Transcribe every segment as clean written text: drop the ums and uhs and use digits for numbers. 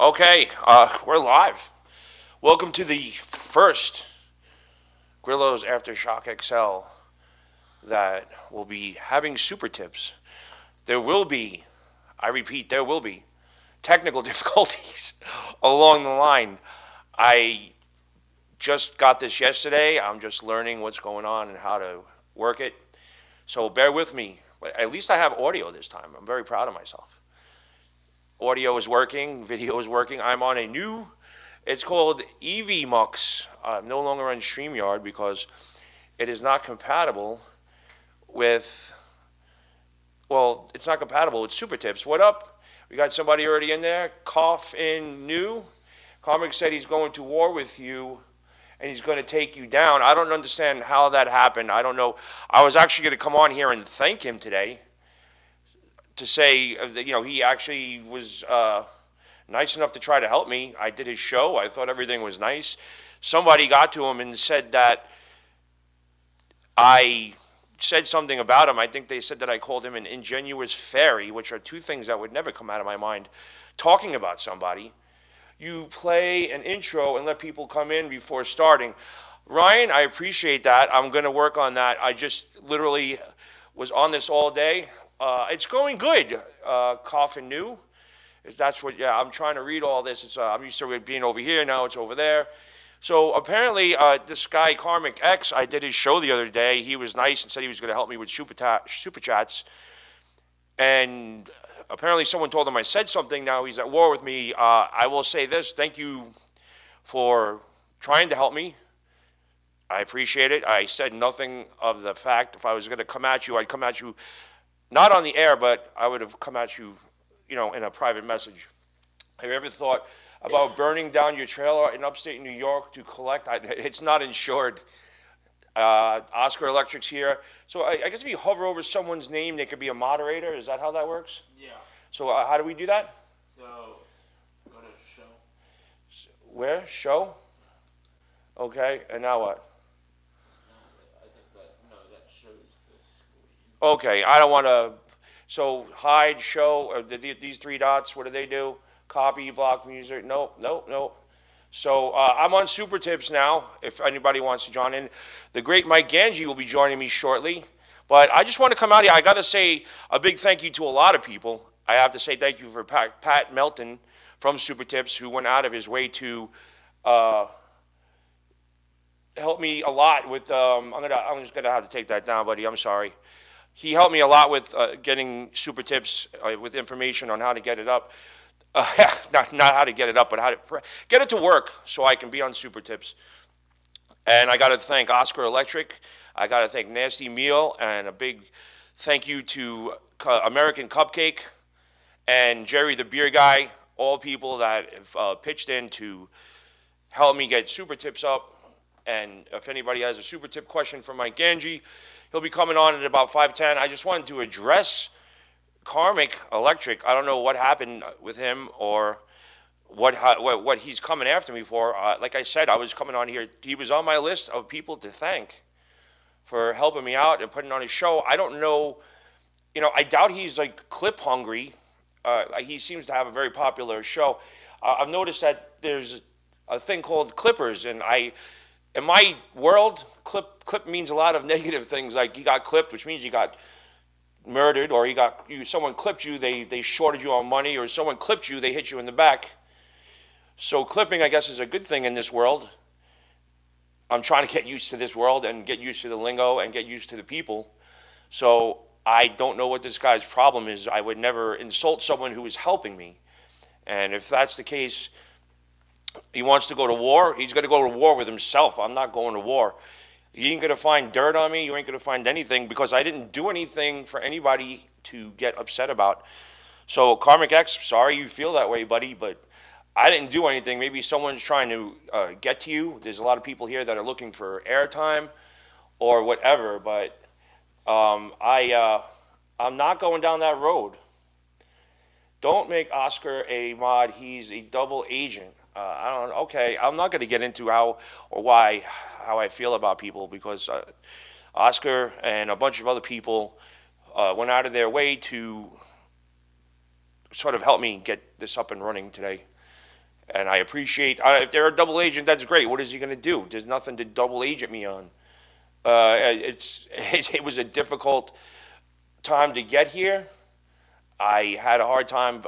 Okay, we're live. Welcome to the first Grillo's Aftershock XL that will be having super tips. There will be, I repeat, there will be technical difficulties along the line. I just got this yesterday. I'm just learning what's going on and how to work it. So bear with me. But at least I have audio this time. I'm very proud of myself. Audio is working, video is working. I'm on a new, it's called EVMux. I'm no longer on StreamYard because it is not compatible with, well, it's not compatible with Super Tips. What up? We got somebody already in there. Cough in new. Comic said he's going to war with you and he's going to take you down. I don't understand how that happened. I don't know. I was actually going to come on here and thank him today to say that, he actually was nice enough to try to help me. I did his show. I thought everything was nice. Somebody got to him and said that I said something about him. I think they said that I called him an ingenuous fairy, which are two things that would never come out of my mind talking about somebody. You play an intro and let people come in before starting. Ryan, I appreciate that. I'm going to work on that. I just literally was on this all day. It's going good. Coffin new. That's what. Yeah, I'm trying to read all this. I'm used to it being over here. Now it's over there. So apparently, this guy Karmic X, I did his show the other day. He was nice and said he was going to help me with super chats. And apparently, someone told him I said something. Now he's at war with me. I will say this: thank you for trying to help me. I appreciate it. I said nothing of the fact. If I was going to come at you, I'd come at you. Not on the air, but I would have come at you, in a private message. Have you ever thought about burning down your trailer in upstate New York to collect? It's not insured. Oscar Electric's here. So I guess if you hover over someone's name, they could be a moderator. Is that how that works? Yeah. So how do we do that? So go to show. Where? Show? Okay, and now what? Okay, I don't want to, so hide, show, these three dots, what do they do? Copy, block music, nope. So I'm on Super Tips now, if anybody wants to join in. The great Mike Gange will be joining me shortly. But I just want to come out here. I got to say a big thank you to a lot of people. I have to say thank you for Pat Melton from Super Tips, who went out of his way to help me a lot with, I'm just going to have to take that down, buddy, I'm sorry. He helped me a lot with getting Super Tips with information on how to get it up. Not how to get it up, but how to get it to work so I can be on Super Tips. And I got to thank Oscar Electric. I got to thank Nasty Meal. And a big thank you to American Cupcake and Jerry the Beer Guy, all people that have pitched in to help me get Super Tips up. And if anybody has a Super Tip question for Mike Gange, he'll be coming on at about 5:10. I just wanted to address Karmic Electric. I don't know what happened with him or what he's coming after me for. Like I said, I was coming on here. He was on my list of people to thank for helping me out and putting on his show. I don't know. I doubt he's like clip hungry. He seems to have a very popular show. I've noticed that there's a thing called clippers, and in my world, clip means a lot of negative things. Like you got clipped, which means you got murdered, or someone clipped you, they shorted you on money, or someone clipped you, they hit you in the back. So clipping, I guess, is a good thing in this world. I'm trying to get used to this world and get used to the lingo and get used to the people. So I don't know what this guy's problem is. I would never insult someone who is helping me. And if that's the case, he wants to go to war, he's going to go to war with himself. I'm not going to war. You ain't going to find dirt on me. You ain't going to find anything because I didn't do anything for anybody to get upset about. So Karmic X, sorry you feel that way, buddy, but I didn't do anything. Maybe someone's trying to get to you. There's a lot of people here that are looking for airtime or whatever, but I'm not going down that road. Don't make Oscar a mod. He's a double agent. Okay, I'm not going to get into how I feel about people because Oscar and a bunch of other people went out of their way to sort of help me get this up and running today. And I appreciate, if they're a double agent, that's great. What is he going to do? There's nothing to double agent me on. It was a difficult time to get here. I had a hard time,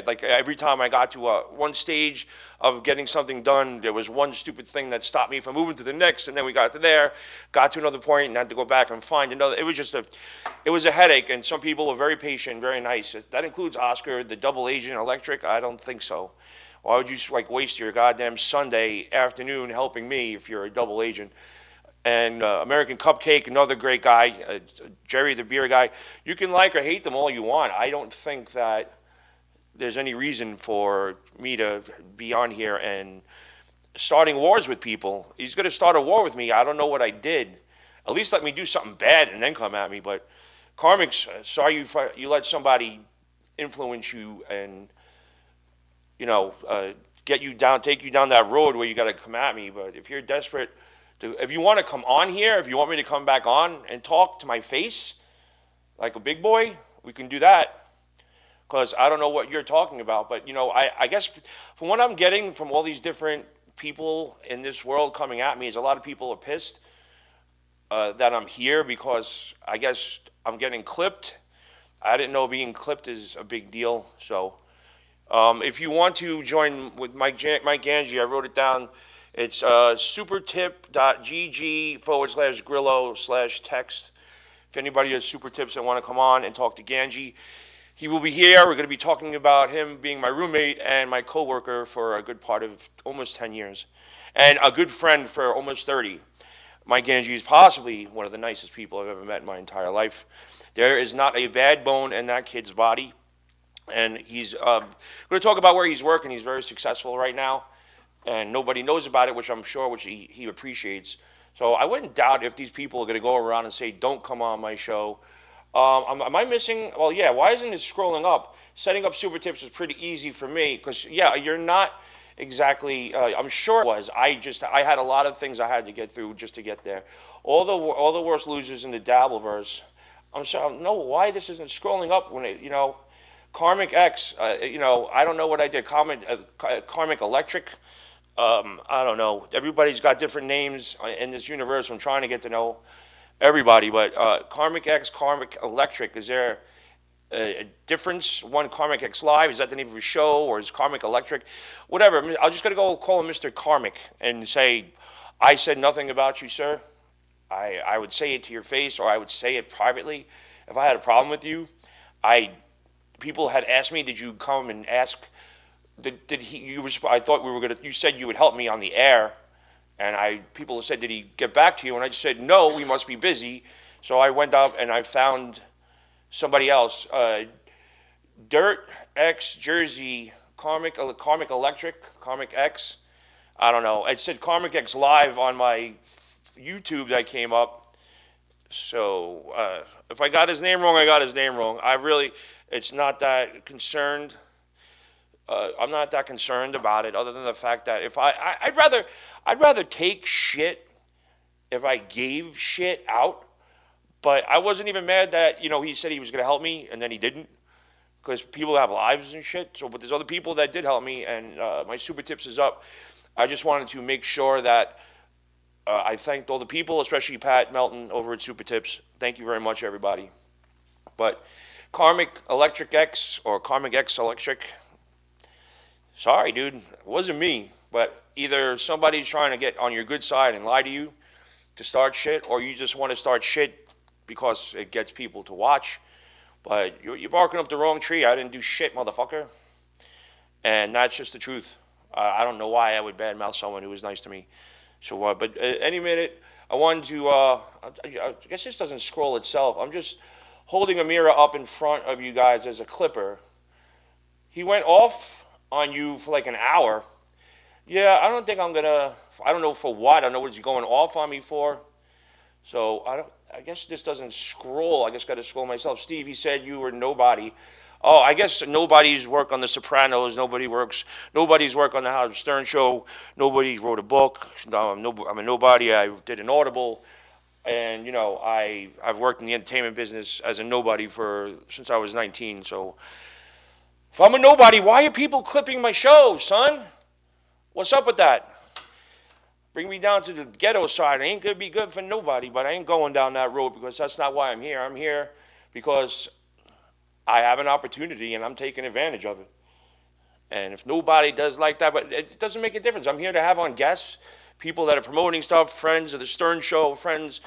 like every time I got to one stage of getting something done, there was one stupid thing that stopped me from moving to the next, and then we got to there, got to another point, and had to go back and find another. It was a headache, and some people were very patient, very nice. That includes Oscar, the double agent electric. I don't think so. Why would you like waste your goddamn Sunday afternoon helping me if you're a double agent? And American Cupcake, another great guy, Jerry the beer guy. You can like or hate them all you want. I don't think that there's any reason for me to be on here and starting wars with people. He's going to start a war with me. I don't know what I did. At least let me do something bad and then come at me. But Karmic's, sorry you let somebody influence you and, get you down, take you down that road where you got to come at me. But if you're desperate, if you want to come on here, if you want me to come back on and talk to my face like a big boy, we can do that. Because I don't know what you're talking about. But, I guess from what I'm getting from all these different people in this world coming at me is a lot of people are pissed that I'm here because I guess I'm getting clipped. I didn't know being clipped is a big deal. So if you want to join with Mike Gange, I wrote it down. It's supertip.gg/Grillo/text. If anybody has super tips that want to come on and talk to Gange, he will be here. We're going to be talking about him being my roommate and my coworker for a good part of almost 10 years. And a good friend for almost 30. Mike Gange is possibly one of the nicest people I've ever met in my entire life. There is not a bad bone in that kid's body. And he's going to talk about where he's working. He's very successful right now. And nobody knows about it, which I'm sure he appreciates. So I wouldn't doubt if these people are going to go around and say, don't come on my show. Am I missing? Well, yeah, why isn't it scrolling up? Setting up super tips is pretty easy for me because, yeah, you're not exactly, I'm sure it was. I had a lot of things I had to get through just to get there. All the worst losers in the Dabbleverse. I'm sorry, I don't know why this isn't scrolling up when it, Karmic X, I don't know what I did. Karmic Electric. I don't know. Everybody's got different names in this universe. I'm trying to get to know everybody, but Karmic X, Karmic Electric, is there a difference? One Karmic X Live, is that the name of a show, or is Karmic Electric? Whatever. I'm just going to go call him Mr. Karmic and say, I said nothing about you, sir. I would say it to your face, or I would say it privately. If I had a problem with you, people had asked me, did you come and ask? I thought we were gonna. You said you would help me on the air, and people said, did he get back to you? And I just said, no, we must be busy. So I went up and I found somebody else. Dirt X Jersey, Karmic Electric, Karmic X. I don't know. It said Karmic X Live on my YouTube that came up. So if I got his name wrong, I got his name wrong. It's not that concerned. I'm not that concerned about it, other than the fact that I'd rather take shit if I gave shit out. But I wasn't even mad that he said he was going to help me and then he didn't, because people have lives and shit. So, but there's other people that did help me, and my super tips is up. I just wanted to make sure that I thanked all the people, especially Pat Melton over at Super Tips. Thank you very much, everybody. But Karmic Electric X or Karmic X Electric. Sorry, dude, it wasn't me. But either somebody's trying to get on your good side and lie to you to start shit, or you just want to start shit because it gets people to watch. But you're barking up the wrong tree. I didn't do shit, motherfucker. And that's just the truth. I don't know why I would badmouth someone who was nice to me. So, but any minute, I wanted to, I guess this doesn't scroll itself. I'm just holding a mirror up in front of you guys as a clipper. He went off on you for like an hour. Yeah, I don't think I'm gonna, I don't know for what. I don't know what he's going off on me for. So I guess this doesn't scroll. I just got to scroll myself. Steve, he said you were nobody. Oh, I guess nobody's work on The Sopranos. Nobody's work on the Howard Stern Show. Nobody wrote a book. I'm a nobody. I did an Audible. And, I've worked in the entertainment business as a nobody since I was 19. So if I'm a nobody, why are people clipping my show, son? What's up with that? Bring me down to the ghetto side. It ain't gonna be good for nobody, but I ain't going down that road because that's not why I'm here. I'm here because I have an opportunity and I'm taking advantage of it. And if nobody does like that, but it doesn't make a difference. I'm here to have on guests, people that are promoting stuff, friends of the Stern Show, friends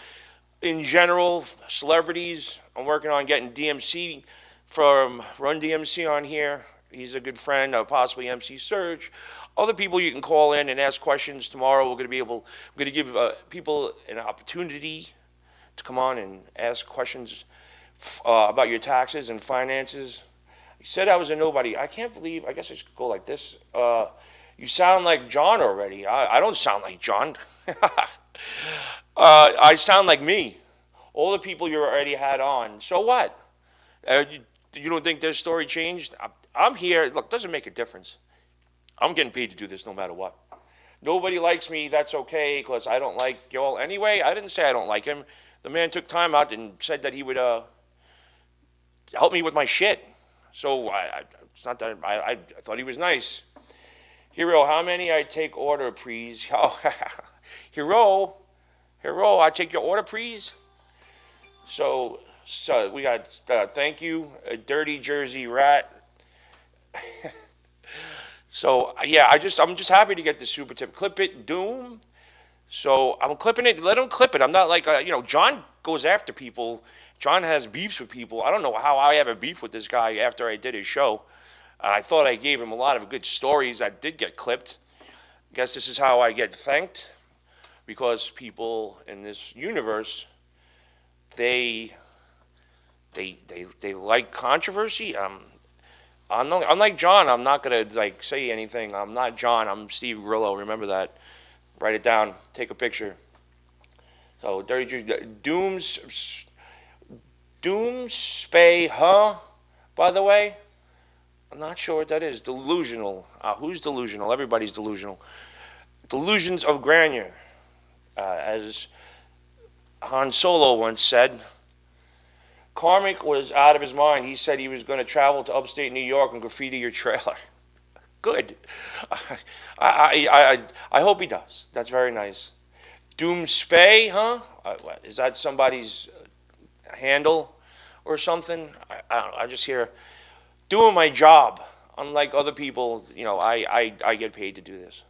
in general, celebrities. I'm working on getting DMC from Run DMC on here. He's a good friend, possibly MC Surge. Other people you can call in and ask questions tomorrow. We're going to give people an opportunity to come on and ask questions about your taxes and finances. He said I was a nobody. I can't believe, I guess I should go like this. You sound like John already. I don't sound like John. I sound like me. All the people you already had on. So what? You don't think their story changed? I'm here. Look, it doesn't make a difference. I'm getting paid to do this no matter what. Nobody likes me. That's okay because I don't like y'all anyway. I didn't say I don't like him. The man took time out and said that he would help me with my shit. So it's not that I thought he was nice. Hero, how many I take order, please? Oh, Hero, I take your order, please. So we got thank you, a dirty Jersey rat. So yeah, I'm just happy to get the super tip. Clip it, Doom. So I'm clipping it. Let him clip it. I'm not like John goes after people. John has beefs with people. I don't know how I have a beef with this guy after I did his show. I thought I gave him a lot of good stories that did get clipped. I guess this is how I get thanked, because people in this universe, they like controversy. I'm like John. I'm not gonna say anything. I'm not John. I'm Steve Grillo. Remember that. Write it down. Take a picture. So Dirty Doomspay, huh? By the way, I'm not sure what that is. Delusional. Who's delusional? Everybody's delusional. Delusions of grandeur, as Han Solo once said. Carmick was out of his mind. He said he was going to travel to upstate New York and graffiti your trailer. Good. I hope he does. That's very nice. Doomspay, huh? Is that somebody's handle or something? I don't know. I'm just here doing my job. Unlike other people, I get paid to do this.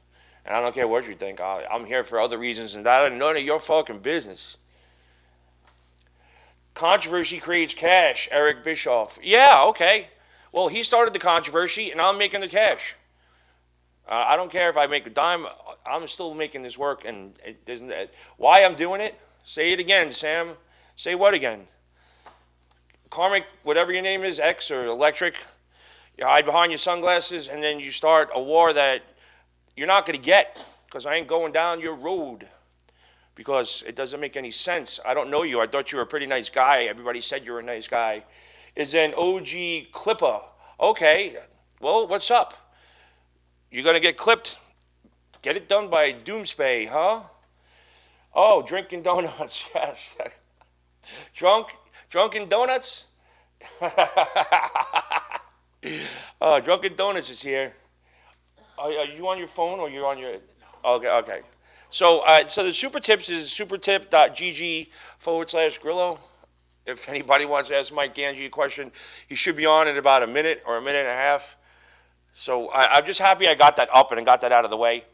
And I don't care what you think. I'm here for other reasons, and that is none of your fucking business. Controversy creates cash, Eric Bischoff. Yeah, okay. Well, he started the controversy, and I'm making the cash. I don't care if I make a dime. I'm still making this work, and why I'm doing it? Say it again, Sam. Say what again? Karmic, whatever your name is, X or Electric. You hide behind your sunglasses, and then you start a war that you're not going to get, because I ain't going down your road. Because it doesn't make any sense. I don't know you. I thought you were a pretty nice guy. Everybody said you were a nice guy. Is an OG clipper. Okay, well, what's up? You're going to get clipped. Get it done by Doomspay, huh? Oh, drinking donuts, yes. Drunken donuts? Drunken Donuts is here. Are you on your phone or you're on your... Okay. So the super tips is supertip.gg/Grillo. If anybody wants to ask Mike Gange a question, he should be on in about a minute or a minute and a half. So I'm just happy I got that up and got that out of the way.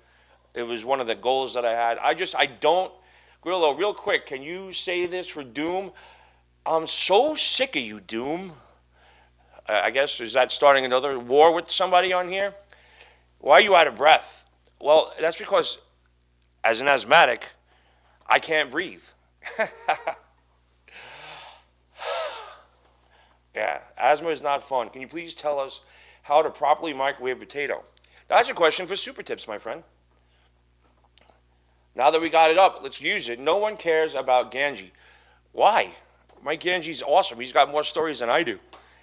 It was one of the goals that I had. I don't, Grillo, real quick, can you say this for Doom? I'm so sick of you, Doom. I guess, is that starting another war with somebody on here? Why are you out of breath? Well, that's because as an asthmatic, I can't breathe. Yeah, asthma is not fun. Can you please tell us how to properly microwave a potato? That's a question for super tips, my friend. Now that we got it up, let's use it. No one cares about Gange. Why? Mike Gange's awesome. He's got more stories than I do.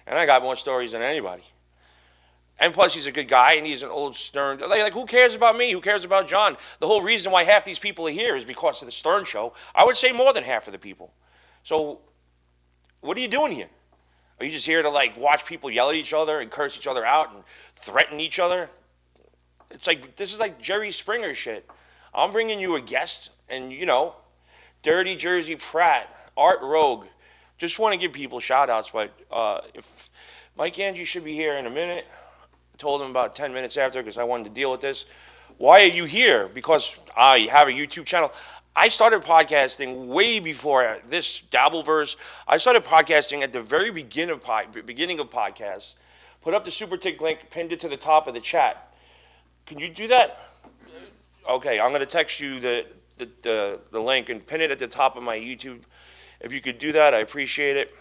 And I got more stories than anybody. And plus, he's a good guy, and he's an old Stern. Like, who cares about me? Who cares about John? The whole reason why half these people are here is because of the Stern Show. I would say more than half of the people. So, what are you doing here? Are you just here to, watch people yell at each other and curse each other out and threaten each other? It's like this is like Jerry Springer shit. I'm bringing you a guest, and Dirty Jersey Pratt, Art Rogue. Just want to give people shout outs, but if Mike Gange should be here in a minute. I told him about 10 minutes after because I wanted to deal with this. Why are you here? Because I have a YouTube channel. I started podcasting way before this Dabbleverse. I started podcasting at the very beginning of podcasts. Put up the super tick link, pinned it to the top of the chat. Can you do that? Okay, I'm going to text you the link and pin it at the top of my YouTube. If you could do that, I appreciate it.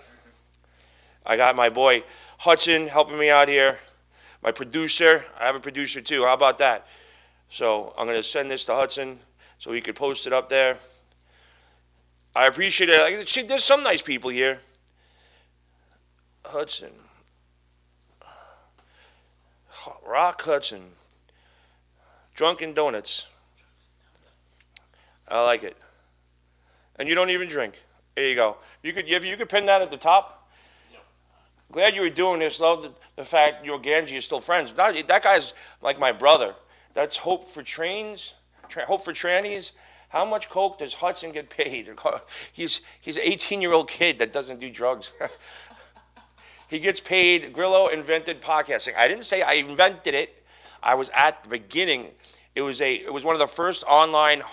I got my boy Hudson helping me out here. My producer, I have a producer too. How about that? So I'm going to send this to Hudson so he could post it up there. I appreciate it. There's some nice people here. Hudson. Rock Hudson. Drunken Donuts. I like it. And you don't even drink. There you go. You could pin that at the top. Glad you were doing this. Love the fact you and Gange are still friends. That guy's like my brother. That's Hope for Trains, Hope for Trannies. How much coke does Hudson get paid? He's an 18-year-old kid that doesn't do drugs. He gets paid. Grillo invented podcasting. I didn't say I invented it. I was at the beginning. It was one of the first online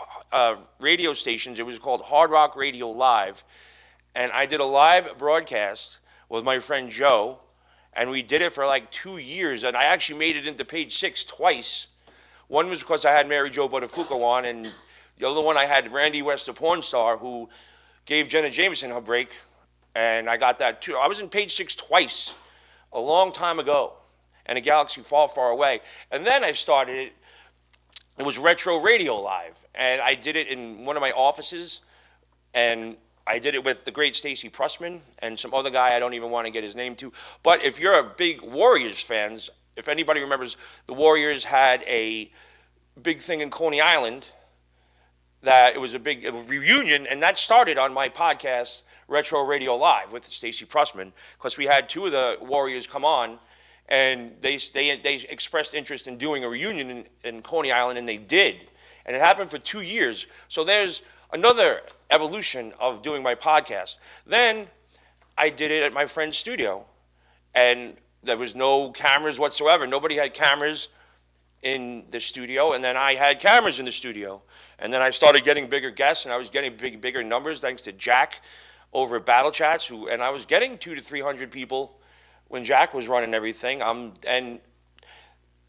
radio stations. It was called Hard Rock Radio Live, and I did a live broadcast with my friend Joe, and we did it for like 2 years, and I actually made it into page 6 twice. One was because I had Mary Jo Buttafuoco on, and the other one I had Randy West, the porn star, who gave Jenna Jameson her break, and I got that too. I was in page 6 twice, a long time ago, in a galaxy far, far away. And then I started it. It was Retro Radio Live, and I did it in one of my offices, and I did it with the great Stacy Pressman and some other guy I don't even want to get his name to. But if you're a big Warriors fans, if anybody remembers, the Warriors had a big thing in Coney Island that it was a big reunion, and that started on my podcast, Retro Radio Live, with Stacy Pressman, because we had two of the Warriors come on, and they expressed interest in doing a reunion in Coney Island, and they did. And it happened for 2 years. So there's another evolution of doing my podcast. Then I did it at my friend's studio, and there was no cameras whatsoever. Nobody had cameras in the studio, and then I had cameras in the studio. And then I started getting bigger guests, and I was getting bigger numbers thanks to Jack over at Battle Chats, and I was getting 200 to 300 people when Jack was running everything. And then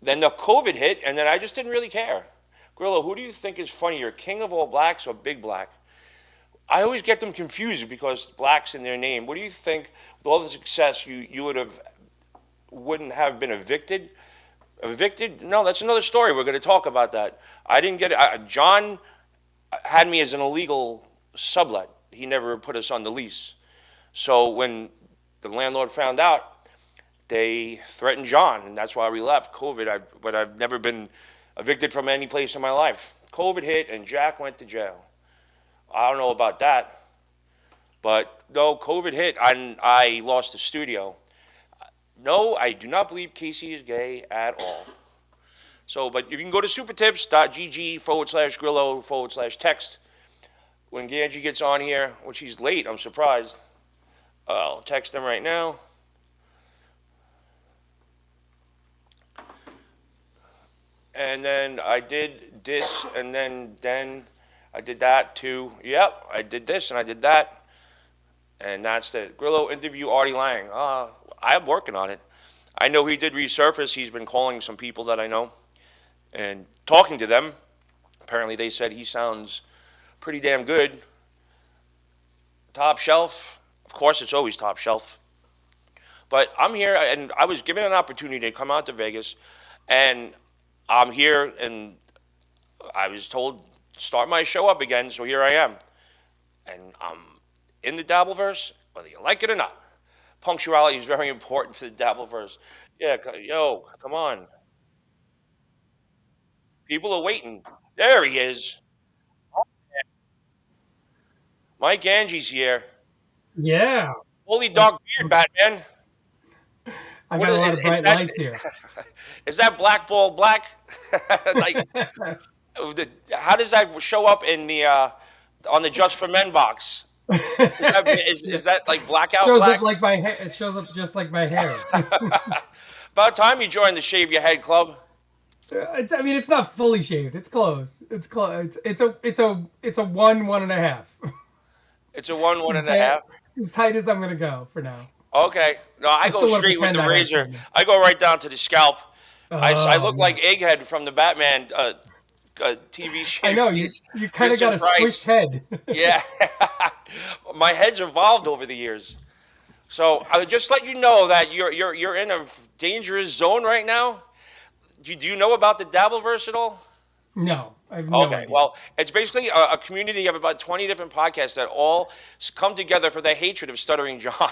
the COVID hit, and then I just didn't really care. Grillo, who do you think is funnier, King of All Blacks or Big Black? I always get them confused because Black's in their name. What do you think, with all the success, you wouldn't have been evicted? Evicted? No, that's another story. We're going to talk about that. I didn't get it. John had me as an illegal sublet. He never put us on the lease. So when the landlord found out, they threatened John, and that's why we left. COVID, but I've never been evicted from any place in my life. COVID hit, and Jack went to jail. I don't know about that, but no, COVID hit, and I lost the studio. No, I do not believe Casey is gay at all. So, but you can go to supertips.gg/Grillo/text. When Gange gets on here, which he's late, I'm surprised. I'll text him right now. And then I did this, and then I did that too. Yep, I did this and I did that. And that's the Grillo interview Arty Lang. I'm working on it. I know he did resurface. He's been calling some people that I know and talking to them. Apparently they said he sounds pretty damn good. Top shelf. Of course, it's always top shelf. But I'm here, and I was given an opportunity to come out to Vegas, and I'm here, and I was told start my show up again, so here I am. And I'm in the Dabbleverse, whether you like it or not. Punctuality is very important for the Dabbleverse. Yeah, yo, come on. People are waiting. There he is. Mike Gange's here. Yeah. Holy dog beard, Batman. I What got a lot of is bright that? lights here. Is that black ball black? Like, how does that show up in the on the Just for Men box? Yeah. Is that like blackout Shows up black? like my hair. It shows up just like my hair. About time you joined the Shave Your Head Club. I mean, it's not fully shaved. It's close. It's close. It's a one and a half. It's a one, It's one as and a bad, half. as tight as I'm gonna go for now. Okay. No, I I go still want to straight with pretend the I have razor. trimmed. I go right down to the scalp. I Oh look yeah. like Egghead from the Batman TV I know you. series. You kind of got Vincent a squished Price. head. Yeah. My head's evolved over the years. So I would just let you know that you're in a dangerous zone right now. Do you know about the Dabbleverse at all? No, I have no Okay, idea. well, it's basically a community of about 20 different podcasts that all come together for the hatred of Stuttering John.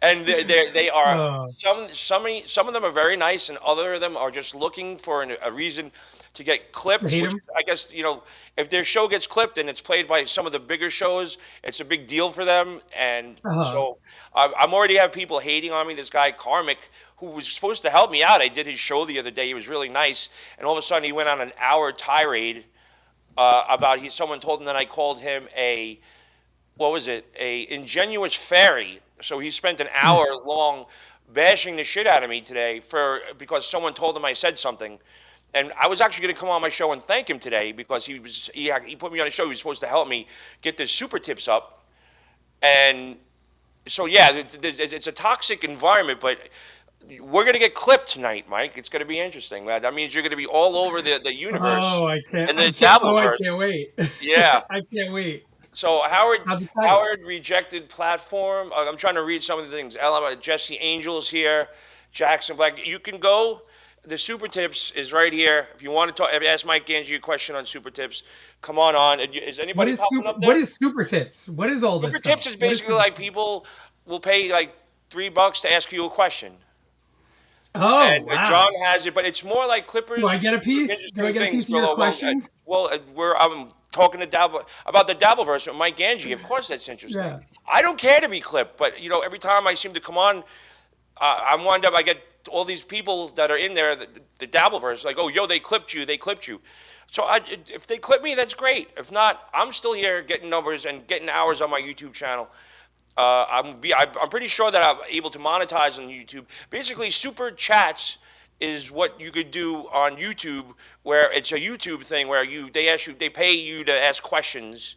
And they are Uh, some of them are very nice, and other of them are just looking for a reason to get to clipped. hate Which him. I guess if their show gets clipped and it's played by some of the bigger shows, it's a big deal for them. And Uh-huh. so I'm already have people hating on me. This guy Karmic, who was supposed to help me out, I did his show the other day. He was really nice, and all of a sudden he went on an hour tirade about someone told him that I called him a what was it? A ingenuous fairy. So he spent an hour long bashing the shit out of me today because someone told him I said something. And I was actually going to come on my show and thank him today because he put me on a show. He was supposed to help me get the super tips up. And so yeah, it's a toxic environment, but we're going to get clipped tonight, Mike. It's going to be interesting. That means you're going to be all over the universe Oh, I can't. and I the can't. Oh, I Dabbleverse. can't wait. Yeah. I can't wait. So Howard, How's it titled? Howard rejected platform. I'm trying to read some of the things. Jesse Angel's here, Jackson Black. You can go. The super tips is right here. If you want to talk, ask Mike Gange a question on super tips. Come on. Is What anybody is popping super? up there? What is super tips? What is all this Super stuff? tips is What is basically super like tips? people will pay like $3 to ask you a question. Oh And wow! John has it, but it's more like Clippers. Do I get a piece? Do Interesting I get a things. piece of your questions? I'm talking to about the Dabbleverse with Mike Gange. Of course, that's interesting. Yeah. I don't care to be clipped, but every time I seem to come on, I get all these people that are in there, the Dabbleverse, like, oh, yo, they clipped you. So if they clip me, that's great. If not, I'm still here getting numbers and getting hours on my YouTube channel. I'm pretty sure that I'm able to monetize on YouTube. Basically, super chats is what you could do on YouTube, where it's a YouTube thing where they pay you to ask questions,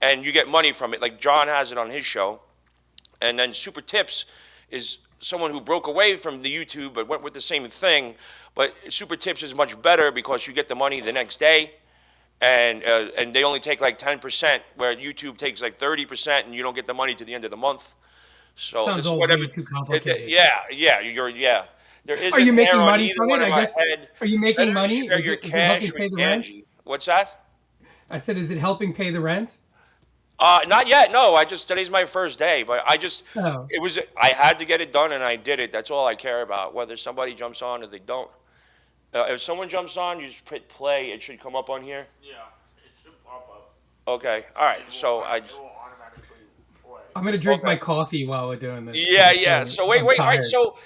and you get money from it. Like John has it on his show, and then super tips is someone who broke away from the YouTube but went with the same thing. But super tips is much better because you get the money the next day. And they only take like 10%, where YouTube takes like 30%, and you don't get the money to the end of the month. So Sounds this is all whatever. way too complicated. Yeah. There Are you isn't hair making on money either from one it? of I my guess. head. Are you making Better money? share Is your it helping cash pay with the rent? Angie. What's that? I said, is it helping pay the rent? Not yet. No, today's my first day, but Oh, I had to get it done, and I did it. That's all I care about. Whether somebody jumps on or they don't. If someone jumps on, you just hit play. It should come up on here. Yeah, it should pop up. Okay. All right. It So will, I. it will automatically play. I'm gonna drink Okay. my coffee while we're doing this. Yeah. So wait. I'm All right. tired. So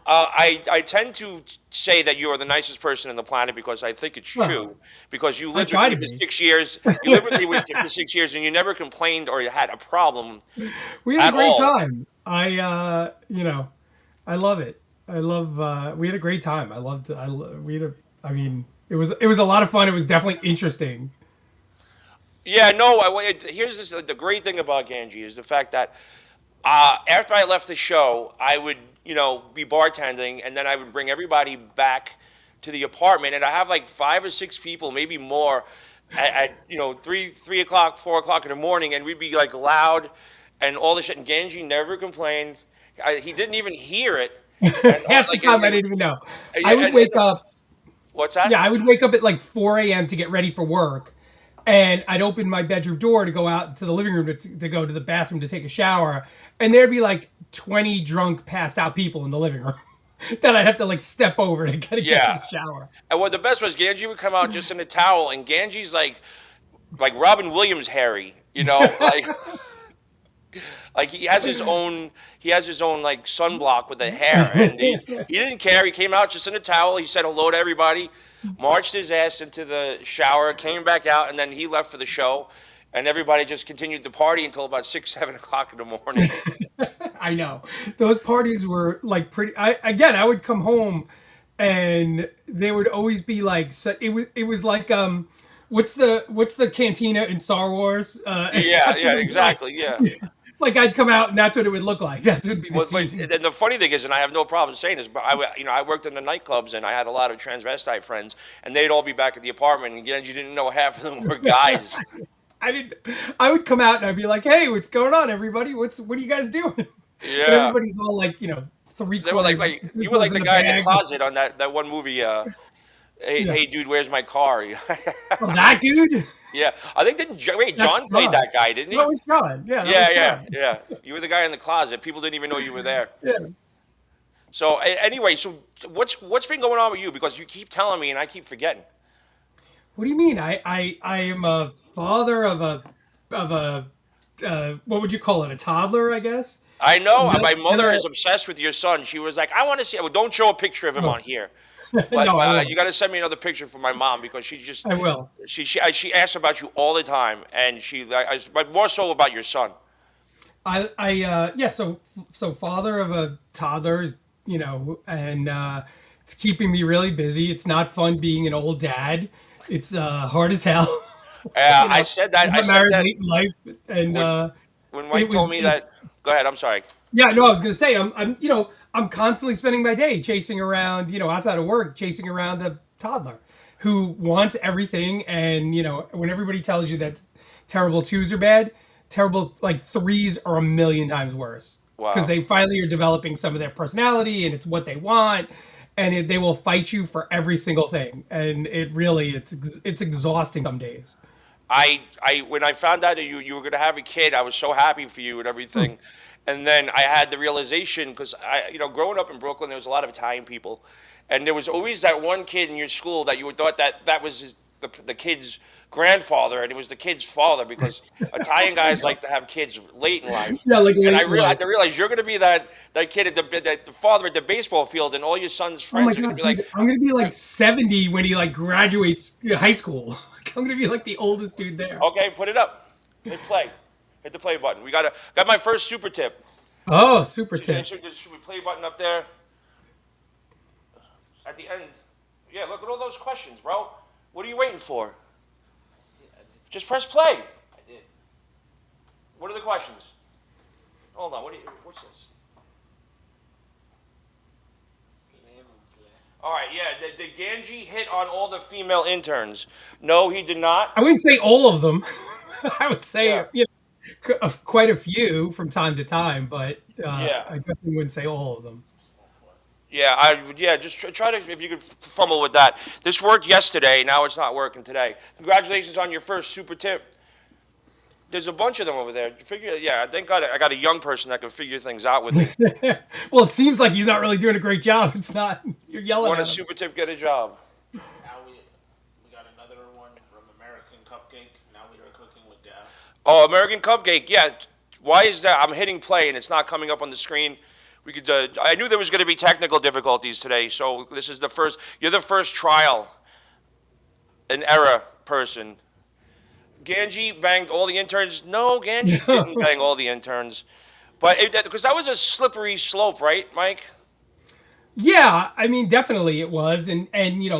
I tend to say that you are the nicest person on the planet because I think it's Well, true. Because you I lived with try me to for be. 6 years. You lived with me for 6 years, and you never complained or you had a problem We had a at great all. time. I love it. I love. We had a great time. I loved. We had a. I mean, it was a lot of fun. It was definitely interesting. Yeah, no. Here's the great thing about Gange is the fact that after I left the show, I would be bartending, and then I would bring everybody back to the apartment, and I have like 5 or 6 people, maybe more, at 3 o'clock, 4 o'clock in the morning, and we'd be like loud and all this shit. And Gange never complained. He didn't even hear it. And Half the time I didn't even know. I would and- wake up. what's that? Yeah, I would wake up at like 4 a.m. to get ready for work, and I'd open my bedroom door to go out to the living room to go to the bathroom to take a shower, and there'd be like 20 drunk, passed out people in the living room that I'd have to like step over to get Yeah. to the shower. And what the best was, Gange would come out just in a towel, and Gange's like Robin Williams, hairy, like Like he has his own like sunblock with the hair, and he didn't care. He came out just in a towel. He said hello to everybody, marched his ass into the shower, came back out, and then he left for the show. And everybody just continued to party until about 6, 7 o'clock in the morning. I know those parties were like pretty. I would come home, and they would always be like. So it was like what's the cantina in Star Wars? Yeah, That's what yeah, it was like. exactly, yeah. Like I'd come out, and that's what it would look like. That's would be the Well, but scene. and the funny thing is, and I have no problem saying this, but I worked in the nightclubs and I had a lot of transvestite friends, and they'd all be back at the apartment, and again, you didn't know half of them were guys. I didn't. I would come out and I'd be like, "Hey, what's going on, everybody? What are you guys doing?" And Yeah, everybody's all like, three they were quarters, you were three-quarters like in the the guy in the bag. closet on that one movie. Hey, Yeah. hey, dude, where's my car? Oh, that dude. Yeah, I think wait, That's John played John. that guy, didn't he? That was John. Yeah, that was Yeah, yeah, John. yeah. You were the guy in the closet. People didn't even know you were there. Yeah. So anyway, so what's been going on with you? Because you keep telling me and I keep forgetting. What do you mean? I am a father of a what would you call it? A toddler, I guess. I know And my then mother is obsessed with your son. She was like, I want to see. Well, don't show a picture of him oh, on here, but no, I will. you got to send me another picture for my mom because I will. she asks about you all the time, and but more so about your son. Yeah. So father of a toddler, and it's keeping me really busy. It's not fun being an old dad. It's hard as hell. you I know, said I that. I got said married that late in life, and when when it Mike told was me that. it's Go ahead. I'm sorry. yeah. No, I was gonna say I'm constantly spending my day chasing around, outside of work, chasing around a toddler who wants everything, and when everybody tells you that terrible twos are bad, terrible like threes are a million times worse because Wow. they finally are developing some of their personality and it's what they want, and they will fight you for every single thing, and it's exhausting some days. I when I found out that you were gonna have a kid, I was so happy for you and everything. And then I had the realization because growing up in Brooklyn, there was a lot of Italian people, and there was always that one kid in your school that you would thought that was the kid's grandfather, and it was the kid's father because Italian guys like to have kids late in life. Yeah, like And late in I had life. to realize you're gonna be that kid at the father at the baseball field, and all your son's Oh my friends are gonna god, be like, dude! I'm gonna be like 70 when he like graduates high school. Like, I'm gonna be like the oldest dude there. okay, put it up, hit play, hit the play button. Got my first super tip. Oh, super See, tip. should we play button up there at the end? Yeah, look at all those questions, bro. What are you waiting for? Just press play. I did. What are the questions? Hold on. What's this? All right, yeah. Did Gange hit on all the female interns? No, he did not. I wouldn't say all of them. I would say Yeah, quite a few from time to time, but yeah, I definitely wouldn't say all of them. yeah. Yeah. Just try to if you could fumble with that. This worked yesterday. Now it's not working today. Congratulations on your first super tip. There's a bunch of them over there. Yeah. Thank God I got a young person that can figure things out with me. Well, it seems like he's not really doing a great job. It's not. You're yelling Want a at him. super tip? Get a job. Now we got another one from American Cupcake. Now we are cooking with gas. Oh, American Cupcake. Yeah. Why is that? I'm hitting play and it's not coming up on the screen. We could. I knew there was going to be technical difficulties today, so this is the first. You're the first trial and error person. Gange banged all the interns. No, Gange didn't bang all the interns, but because that was a slippery slope, right, Mike? Yeah, I mean, definitely it was, and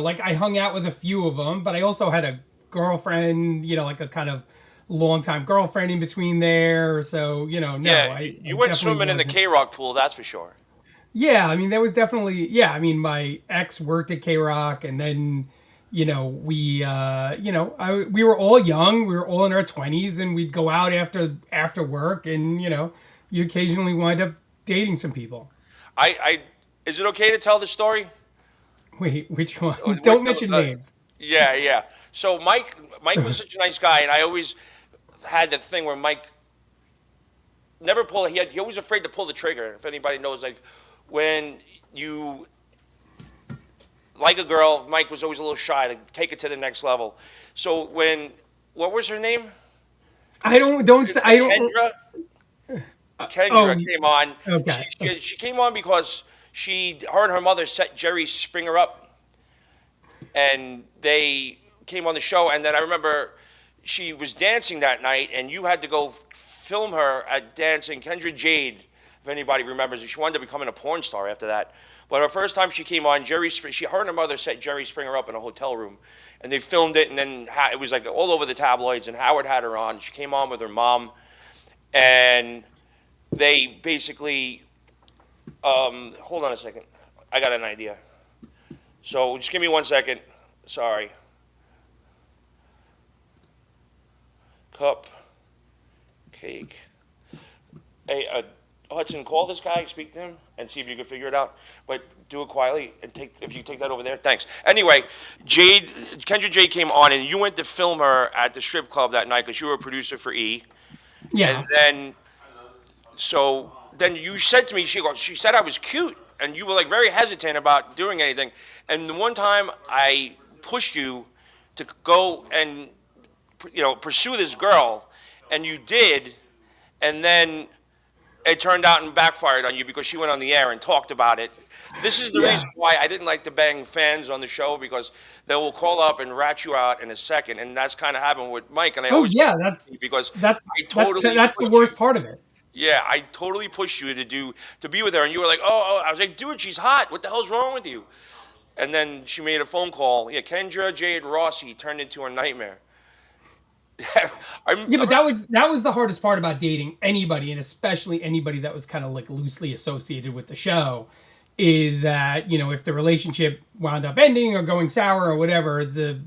like I hung out with a few of them, but I also had a girlfriend, like a kind of longtime girlfriend in between there. So no, Yeah, I you went definitely swimming in the wasn't. K Rock pool, that's for sure. Yeah, I mean, there was definitely yeah. I mean, my ex worked at K Rock, and then we were all young, we were all in our 20s, and we'd go out after work, and you occasionally wind up dating some people. I is it okay to tell the story? Wait, which one? With Don't mention the, names. yeah, yeah. So Mike was such a nice guy, and I always had the thing where Mike never pull. He always afraid to pull the trigger. If anybody knows, like when you like a girl, Mike was always a little shy to take it to the next level. So what was her name? I don't say I don't. Kendra. Kendra Oh, came on. okay. She came on because her and her mother set Jerry Springer up, and they came on the show. And then I remember she was dancing that night, and you had to go film her at dancing. Kendra Jade, if anybody remembers, she wound up becoming a porn star after that. But her first time she came on, her and her mother set Jerry Springer up in a hotel room, and they filmed it. And then it was like all over the tabloids. And Howard had her on. She came on with her mom, and they basically. Hold on a second. I got an idea. So just give me 1 second. Sorry. Cup. Cake. Hey, Hudson, call this guy, speak to him, and see if you can figure it out. But do it quietly, and if you take that over there. Thanks. Anyway, Kendra Jade came on, and you went to film her at the strip club that night because you were a producer for E. Yeah. And then you said to me, she said I was cute, and you were like very hesitant about doing anything. And the one time I pushed you to go and pursue this girl, and you did, and then it turned out and backfired on you because she went on the air and talked about it. This is the Yeah. reason why I didn't like to bang fans on the show, because they will call up and rat you out in a second, and that's kind of happened with Mike. And I Oh always yeah, because that's I totally that's the pushed worst you. part of it. Yeah, I totally pushed you to be with her, and you were like, oh, I was like, dude, she's hot. What the hell's wrong with you? And then she made a phone call. Yeah, Kendra Jade Rossi turned into a nightmare. Yeah, but that was the hardest part about dating anybody, and especially anybody that was kind of like loosely associated with the show, is that if the relationship wound up ending or going sour or whatever, the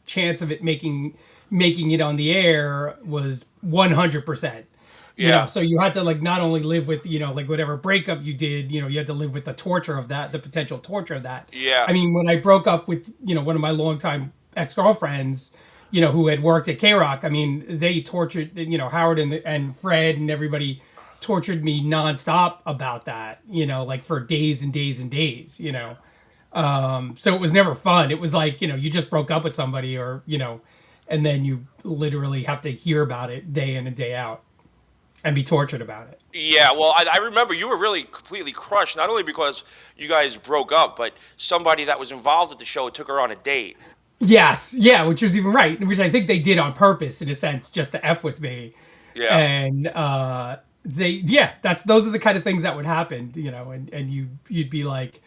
chance of it making it on the air was 100%. Yeah. So you had to like not only live with like whatever breakup you did, you had to live with the torture of that, the potential torture of that. Yeah. I mean, when I broke up with one of my longtime ex-girlfriends, who had worked at K-Rock, I mean, they tortured, Howard and Fred and everybody tortured me nonstop about that, like for days and days and days, so it was never fun. It was like, you just broke up with somebody, or, and then you literally have to hear about it day in and day out and be tortured about it. Yeah, well, I remember you were really completely crushed, not only because you guys broke up, but somebody that was involved with the show took her on a date. Yes, yeah, which was even right, which I think they did on purpose in a sense, just to F with me. Yeah. And those are the kind of things that would happen, and you'd be like,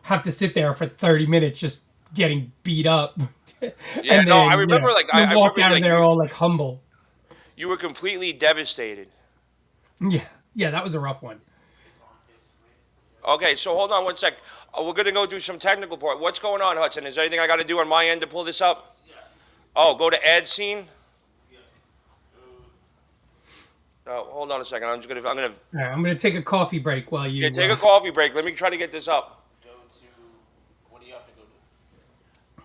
have to sit there for 30 minutes just getting beat up. Yeah, And no, then, I remember I walk remember out of like there all like humble. you were completely devastated. Yeah, that was a rough one. Okay, so hold on 1 sec. We're gonna go do some technical part. What's going on, Hudson? Is there anything I got to do on my end to pull this up? Oh, go to ad scene. Oh, hold on a second. I'm gonna. All right, I'm gonna take a coffee break while you. Yeah, take a coffee break. Let me try to get this up. Go to, what do you have to go to?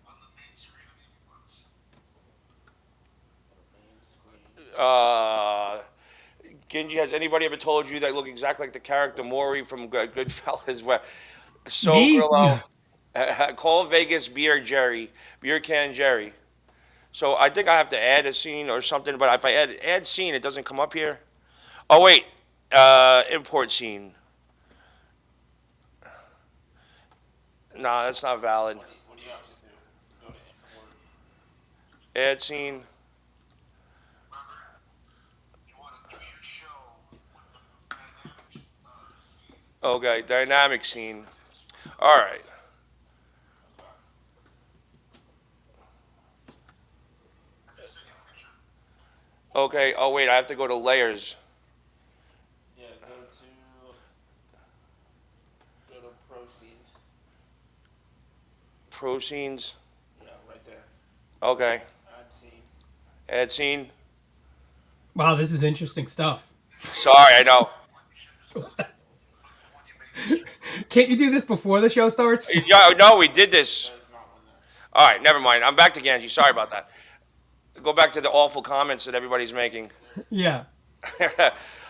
On the main screen of Gange, has anybody ever told you that look exactly like the character Maury from Goodfellas? Where so Me? Grillo, call Vegas Beer Can Jerry. So I think I have to add a scene or something. But if I add scene, it doesn't come up here. Oh wait, import scene. Nah, that's not valid. What do you have to do? Go to import. Add scene. You want to do your show with the dynamic scene. Okay, dynamic scene. All right. Okay. Oh wait, I have to go to layers. Yeah, go to proceeds. Pro scenes. Yeah, right there. Okay. Add scene. Add scene. Wow, this is interesting stuff. Sorry, I know. Can't you do this before the show starts? Yeah, no, we did this. There's not one there. All right, never mind. I'm back to Gange. Sorry about that. Go back to the awful comments that everybody's making. Yeah.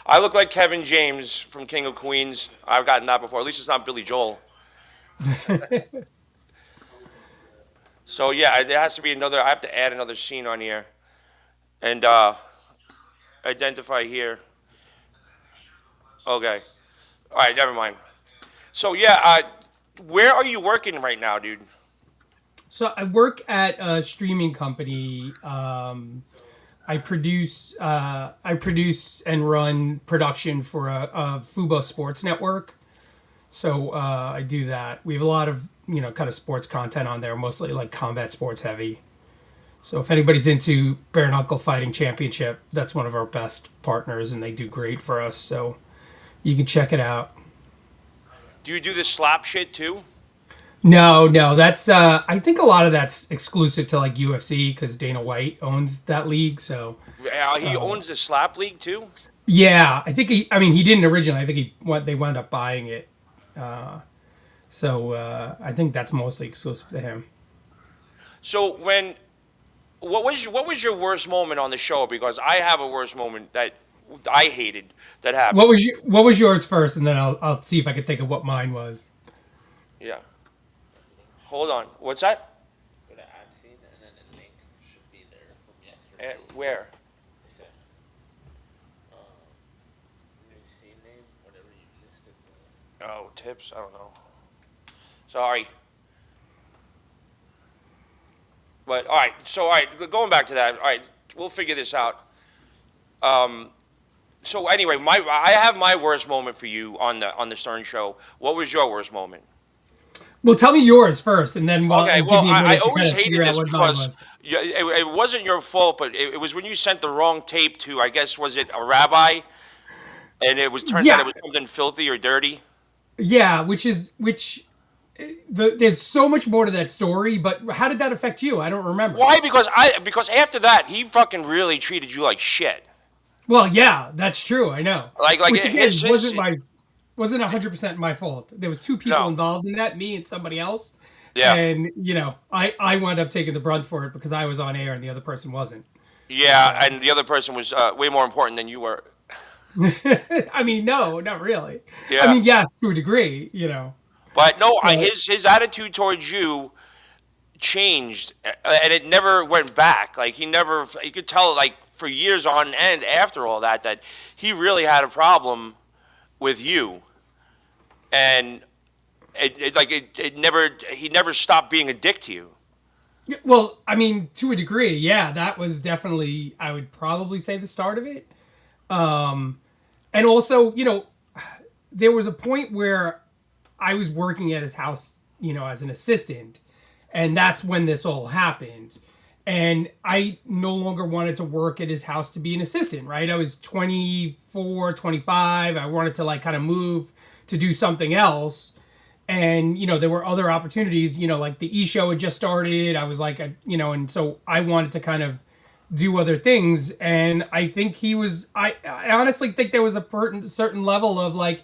I look like Kevin James from King of Queens. I've gotten that before. At least it's not Billy Joel. So yeah, there has to be another. I have to add another scene on here, and identify here. Okay. All right, never mind. So yeah, where are you working right now, dude? So I work at a streaming company. I produce and run production for a Fubo Sports network. So I do that. We have a lot of kind of sports content on there, mostly like combat sports heavy. So if anybody's into bare knuckle fighting championship, that's one of our best partners, and they do great for us. So you can check it out. Do you do the slap shit too? No, no, that's I think a lot of that's exclusive to like UFC because Dana White owns that league. So He owns the slap league too. yeah, I think I mean, he didn't originally. I think they wound up buying it. I think that's mostly exclusive to him. So what was your worst moment on the show? Because I have a worst moment that I hated that happened. What was yours first, and then I'll see if I can think of what mine was. Yeah. Hold on. What's that? Go to ad scene, and then the link should be there from yesterday. Where? So, new scene name, whatever you listed. Oh, tips. I don't know. Sorry. But all right. So all right, going back to that. All right, we'll figure this out. So anyway, I have my worst moment for you on the Stern Show. What was your worst moment? Well, tell me yours first, and then Okay, give well, me a minute I to always kind of hated figure out this what mine because was. it wasn't your fault, but it was when you sent the wrong tape to, I guess, was it a rabbi? And turns out Yeah. it was something filthy or dirty. Yeah, there's so much more to that story, but how did that affect you? I don't remember. Why? Because after that, he fucking really treated you like shit. Well, yeah, that's true. I know. Like Which again his- wasn't 100% my fault. There was two people No. involved in that, me and somebody else. Yeah. And I wound up taking the brunt for it because I was on air and the other person wasn't. Yeah, and the other person was way more important than you were. I mean, no, not really. Yeah. I mean, yes, to a degree, But no, Right. his attitude towards you changed, and it never went back. Like you could tell, like for years on end after all that he really had a problem with you, and he never stopped being a dick to you. Well, I mean, to a degree, yeah, that was definitely, I would probably say, the start of it. And also, there was a point where I was working at his house, as an assistant, and that's when this all happened. And I no longer wanted to work at his house to be an assistant, right? I was 24, 25. I wanted to like kind of move to do something else. And, there were other opportunities, like the E-show had just started. I was like, and so I wanted to kind of do other things. And I think I honestly think there was a certain level of like,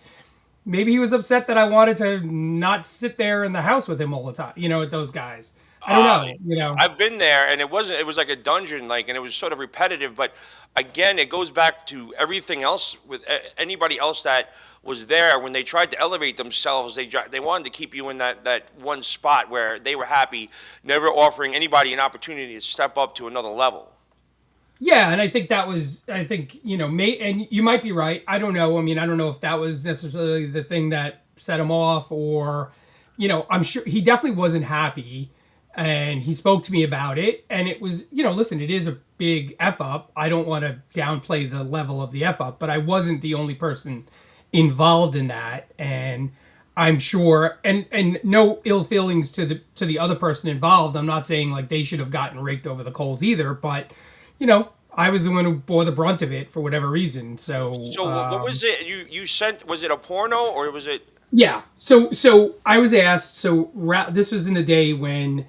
maybe he was upset that I wanted to not sit there in the house with him all the time, with those guys. I don't know. I've been there, and it was like a dungeon, like, and it was sort of repetitive. But again, it goes back to everything else with anybody else that was there. When they tried to elevate themselves, they wanted to keep you in that one spot where they were happy, never offering anybody an opportunity to step up to another level. Yeah, and I think and you might be right. I don't know. I mean, I don't know if that was necessarily the thing that set him off, or, I'm sure he definitely wasn't happy. And he spoke to me about it, and it was, listen, it is a big F up. I don't want to downplay the level of the F up, but I wasn't the only person involved in that. And I'm sure, and no ill feelings to the other person involved. I'm not saying like they should have gotten raked over the coals either, but, I was the one who bore the brunt of it for whatever reason. So what was it you sent? Was it a porno or was it? Yeah. So I was asked. So this was in the day when,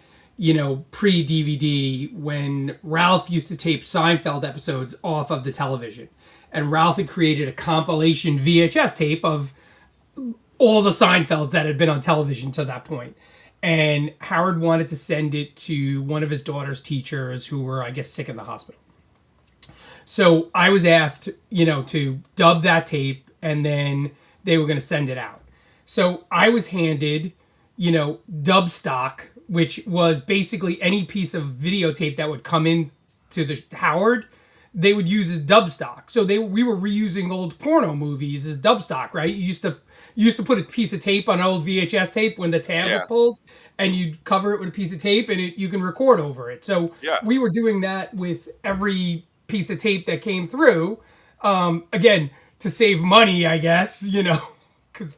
pre-DVD, when Ralph used to tape Seinfeld episodes off of the television, and Ralph had created a compilation VHS tape of all the Seinfelds that had been on television to that point. And Howard wanted to send it to one of his daughter's teachers who were, I guess, sick in the hospital. So I was asked, to dub that tape, and then they were going to send it out. So I was handed, dub stock, which was basically any piece of videotape that would come in to the Howard they would use as dub stock. So we were reusing old porno movies as dub stock, right? You used to put a piece of tape on an old VHS tape when the tab was Yeah. pulled, and you'd cover it with a piece of tape, and you can record over it. So Yeah. we were doing that with every piece of tape that came through. Again, to save money, I guess, because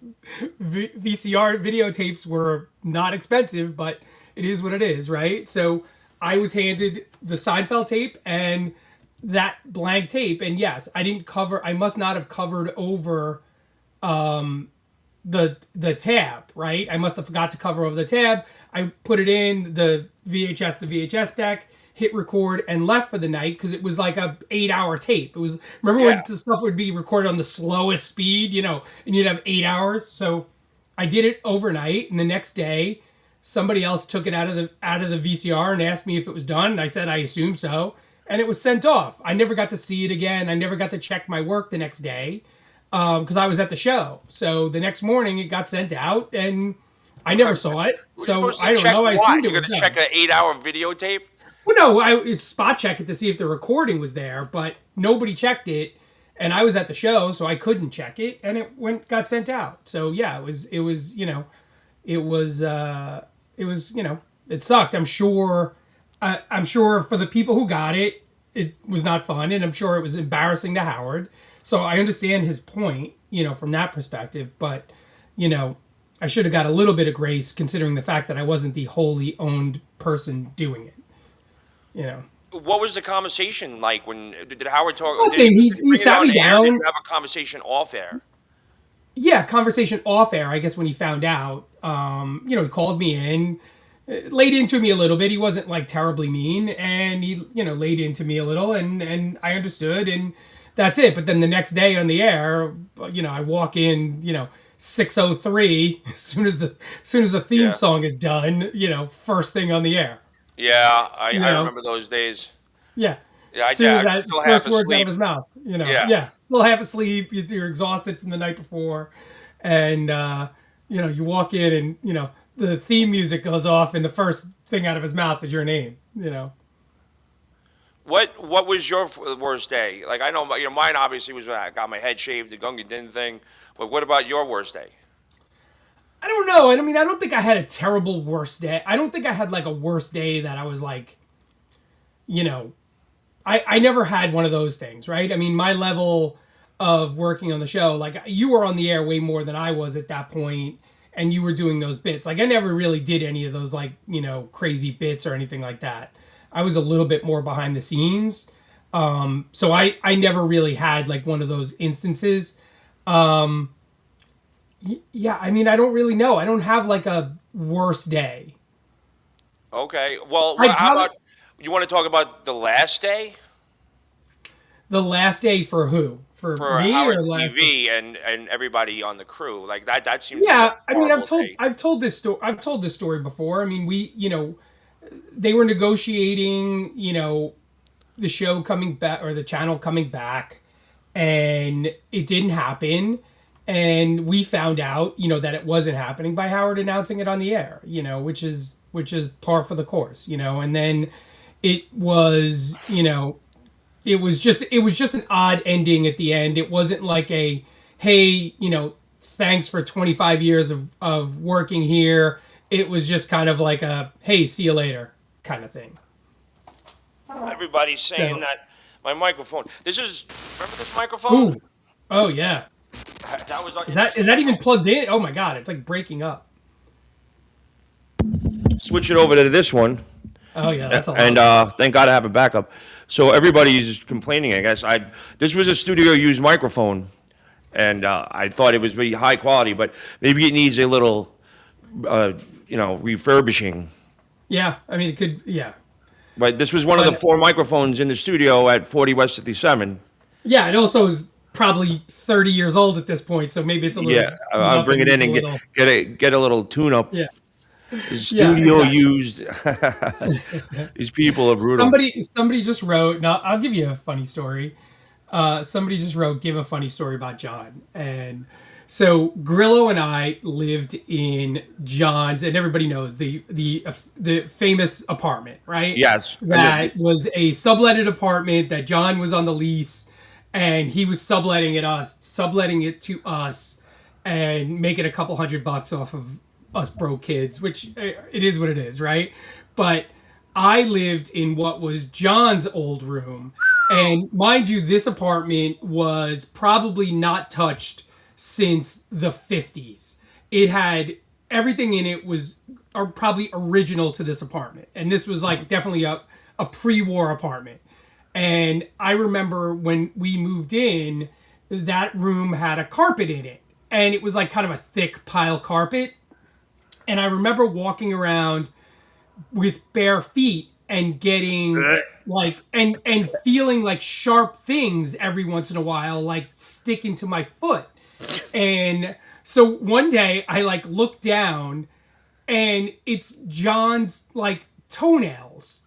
VCR videotapes were not expensive, but it is what it is, right? So I was handed the Seinfeld tape and that blank tape, and yes, I must not have covered over the tab, right? I must have forgot to cover over the tab. I put it in the VHS to VHS deck, hit record, and left for the night because it was like a 8-hour tape. It was, remember when the stuff would be recorded on the slowest speed, and you'd have 8 hours. So I did it overnight, and the next day somebody else took it out of the VCR and asked me if it was done, and I said I assume so, and it was sent off. I never got to see it again. I never got to check my work the next day because I was at the show. So the next morning it got sent out, and I never saw it. So I don't know. I assumed it was You're done. gonna check an 8-hour videotape. Well, no, I spot check it to see if the recording was there, but nobody checked it, and I was at the show, so I couldn't check it, and it got sent out. So yeah, it sucked. I'm sure for the people who got it, it was not fun, and I'm sure it was embarrassing to Howard. So I understand his point, from that perspective, but I should have got a little bit of grace considering the fact that I wasn't the wholly owned person doing it. What was the conversation like when did Howard talk? Nothing. He bring it sat on me air? down. Did you have a conversation off air? Yeah, conversation off air. I guess when he found out, he called me in, laid into me a little bit. He wasn't like terribly mean, and he, laid into me a little, and I understood, and that's it. But then the next day on the air, I walk in, 6:03 as soon as the theme song is done, first thing on the air. Yeah, I remember those days. Yeah. Yeah, As soon as I that still first half words out asleep. of his mouth, Yeah. still half asleep. You're exhausted from the night before, and you walk in, and the theme music goes off, and the first thing out of his mouth is your name. What was your worst day? Like I know, mine obviously was when I got my head shaved, the Gunga Din thing. But what about your worst day? I don't know. I mean, I don't think I had a terrible worst day. I don't think I had like a worst day that I was like, I never had one of those things, right? I mean, my level of working on the show, like you were on the air way more than I was at that point, and you were doing those bits. Like I never really did any of those like, crazy bits or anything like that. I was a little bit more behind the scenes. So I never really had like one of those instances. Yeah, I mean, I don't really know. I don't have like a worst day. Okay. Well, I how probably- about you want to talk about the last day The last day for who? For for me Howard or last day? TV and everybody on the crew? Like that seems to be Yeah, a I mean, horrible day. I've told this story. I've told this story before. I mean, they were negotiating, the show coming back or the channel coming back, and it didn't happen. And we found out, that it wasn't happening by Howard announcing it on the air, which is par for the course, and then it was, it was just an odd ending at the end. It wasn't like a, hey, thanks for 25 years of working here. It was just kind of like a, hey, see you later kind of thing. Everybody's saying So- that my microphone. Remember this microphone? Ooh. Oh yeah. That was Is that even plugged in? Oh my god, it's like breaking up. Switch it over to this one. Oh yeah, that's a lot. And thank God I have a backup. So everybody's complaining, I guess. This was a studio used microphone, and I thought it was really high quality, but maybe it needs a little, refurbishing. Yeah, I mean it could. Yeah, But this was one of the 4 microphones in the studio at 40 West 57. yeah. It also is probably 30 years old at this point, so maybe it's a little. Yeah, I'll bring it in and get a little tune up. Yeah. Studio exactly. used. These people are brutal. Somebody just wrote. Now I'll give you a funny story. Somebody just wrote, "Give a funny story about John," and So Grillo and I lived in John's, and everybody knows the famous apartment, right? Yes. That was a subletted apartment that John was on the lease, and he was subletting it to us, and making a couple $100 off of us broke kids, which it is what it is, right? But I lived in what was John's old room, and mind you, this apartment was probably not touched since the 50s. It had everything in it was probably original to this apartment. And this was like definitely a pre-war apartment. And I remember when we moved in, that room had a carpet in it. And it was like kind of a thick pile carpet. And I remember walking around with bare feet and getting like and feeling like sharp things every once in a while, like sticking to my foot. And so one day I like look down and it's John's like toenails.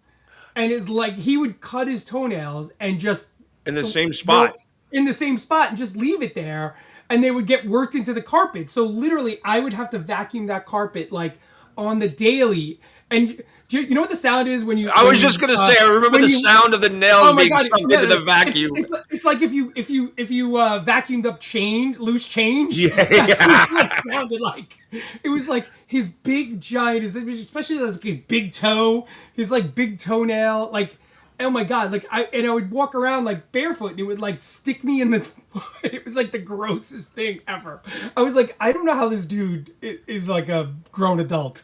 And it's like he would cut his toenails and just In the same spot. in the same spot and just leave it there, and they would get worked into the carpet. So literally I would have to vacuum that carpet like on the daily. And you know what the sound is when you? I was just gonna say, I remember the sound of the nails being sucked into the vacuum. It's like if you vacuumed up loose change. Yeah, That's what it sounded like. It was like his big giant, especially like his big toe, his like big toenail, like. Oh my god! Like I would walk around like barefoot, and it would like stick me in the foot. It was like the grossest thing ever. I was like, I don't know how this dude is like a grown adult.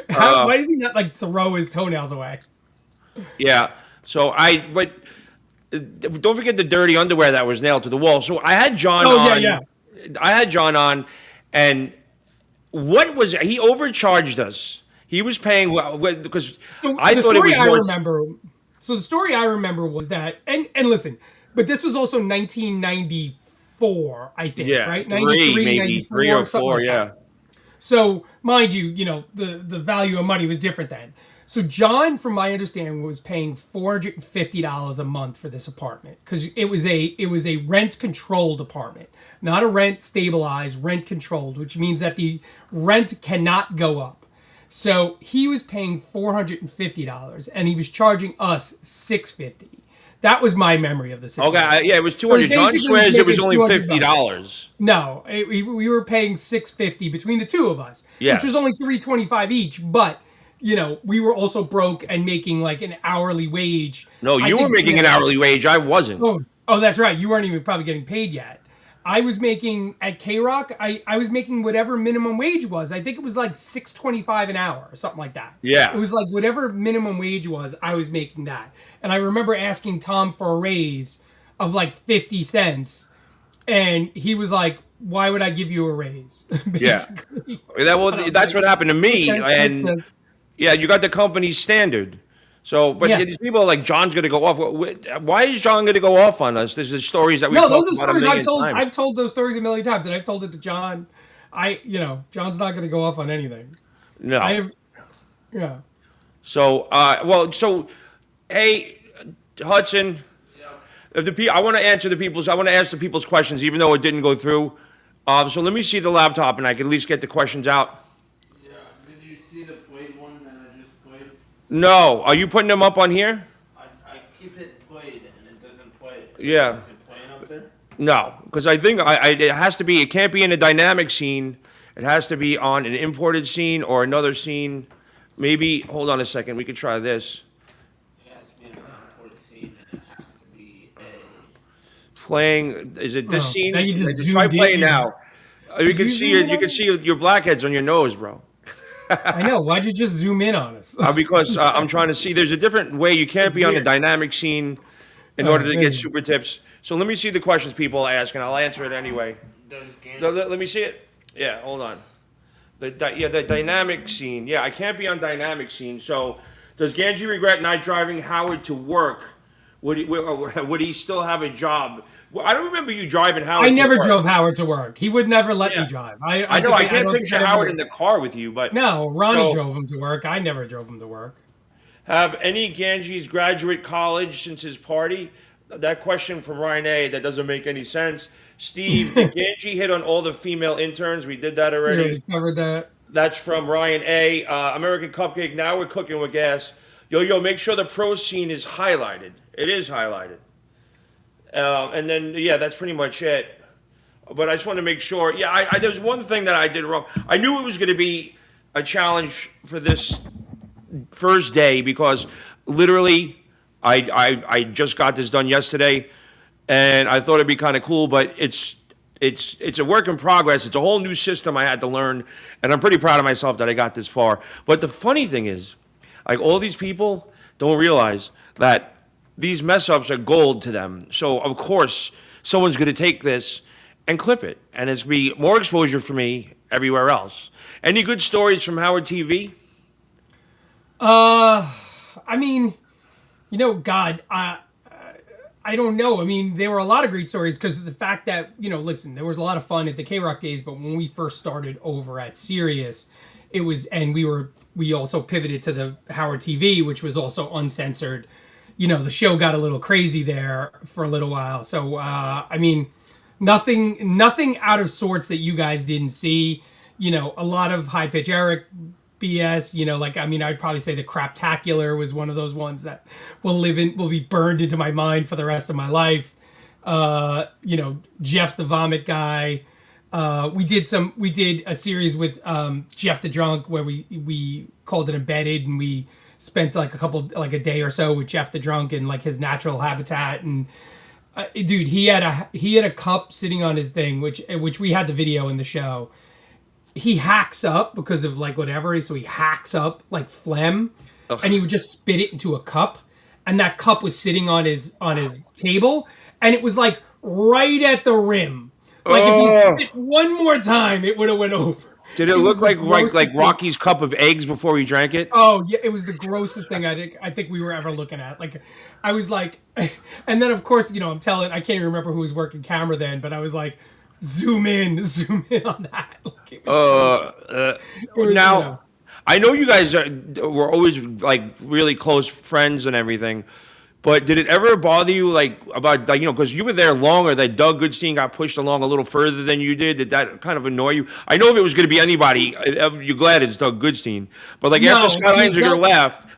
Why does he not like throw his toenails away? Yeah. So but don't forget the dirty underwear that was nailed to the wall. So I had John on. Yeah. I had John on, and he overcharged us. He was paying because I thought it was more. So the story I remember was that, and listen, but this was also 1994, I think, right? 93, maybe 3 or 4, yeah. So mind you, the value of money was different then. So John, from my understanding, was paying $450 a month for this apartment because it was a rent controlled apartment, not a rent stabilized, rent controlled, which means that the rent cannot go up. So he was paying $450 and he was charging us $650. That was my memory of the situation. Okay, yeah, it was $200. John swears it was only $50. No, we were paying $650 between the two of us, which was only $325 each. But we were also broke and making like an hourly wage. No, you were making an hourly wage. I wasn't. Oh, that's right. You weren't even probably getting paid yet. I was making at K-Rock, I was making whatever minimum wage was. I think it was like $6.25 an hour or something like that. Yeah. It was like whatever minimum wage was, I was making that. And I remember asking Tom for a raise of like 50 cents. And he was like, why would I give you a raise? Basically. Yeah. That's what happened to me. Okay, and yeah, you got the company's standard. So, but these people are like, John's going to go off. Why is John going to go off on us? There's the stories that we talked about. No, those are stories I've told those stories a million times, and I've told it to John. John's not going to go off on anything. No. Yeah. So, hey, Hudson, I want to ask the people's questions, even though it didn't go through. So let me see the laptop, and I can at least get the questions out. Did you see the played one that I just played? No. Are you putting them up on here? I keep hitting played and it doesn't play. Yeah. Is it playing up there? No, because I think it has to be. It can't be in a dynamic scene. It has to be on an imported scene or another scene. Maybe. Hold on a second. We could try this. It has to be an imported scene and it has to be a. Playing. Is it this scene? Now you just Try zoomed in. playing now. You can zoom see in You on can it? see your blackheads on your nose, bro. I know. Why'd you just zoom in on us? Because I'm trying to see. There's a different way. You can't be on a weird. dynamic scene in order to maybe. get super tips. So let me see the questions people ask, and I'll answer it anyway. Does Gange? No, let me see it. Yeah, hold on. The dynamic scene. Yeah, I can't be on dynamic scene. So, does Gange regret not driving Howard to work? Would he still have a job? Well, I don't remember you driving Howard. I never to work. drove Howard to work. He would never let Yeah. me drive. I know. I can't don't picture think I Howard ever- in the car with you, but No, Ronnie So- drove him to work. I never drove him to work. Have any Ganges graduate college since his party? that question from Ryan A. that doesn't make any sense. Steve, did Gange hit on all the female interns? We did that We already. already covered that. That's from Ryan A. American Cupcake. Now we're cooking with gas. Yo, make sure the pro scene is highlighted. It is highlighted. And then, yeah, that's pretty much it. But I just want to make sure. Yeah, there's one thing that I did wrong. I knew it was going to be a challenge for this first day because literally I just got this done yesterday, and I thought it'd be kind of cool, but it's a work in progress. It's a whole new system I had to learn, and I'm pretty proud of myself that I got this far. But the funny thing is, like all these people don't realize that these mess ups are gold to them. So of course someone's going to take this and clip it, and it's be more exposure for me everywhere else. Any good stories from Howard TV? I mean, God, I don't know. I mean, there were a lot of great stories because of the fact that, listen, there was a lot of fun at the K-Rock days, but when we first started over at Sirius, it was, and we also pivoted to the Howard TV, which was also uncensored. The show got a little crazy there for a little while. So, I mean, nothing out of sorts that you guys didn't see. A lot of high pitch Eric BS. I'd probably say the Craptacular was one of those ones that will be burned into my mind for the rest of my life. Jeff the Vomit Guy. We did a series with Jeff the Drunk where we called it Embedded, and we spent like a day or so with Jeff the Drunk in like his natural habitat. And dude, he had a cup sitting on his thing, which we had the video in the show. He hacks up because of like whatever, so he hacks up like phlegm. Ugh. And he would just spit it into a cup, and that cup was sitting on his table, and it was like right at the rim. Like if he spit one more time, it would have went over. Did it look like Rocky's cup of eggs before he drank it? Oh yeah, it was the grossest thing I think we were ever looking at. Like, I was like, and then of course I can't even remember who was working camera then, but I was like, zoom in on that. Like, it was now, I know you guys were always like really close friends and everything. But did it ever bother you, because you were there longer, that Doug Goodstein got pushed along a little further than you did? Did that kind of annoy you? I know if it was going to be anybody, you're glad it's Doug Goodstein. But after Scott Einziger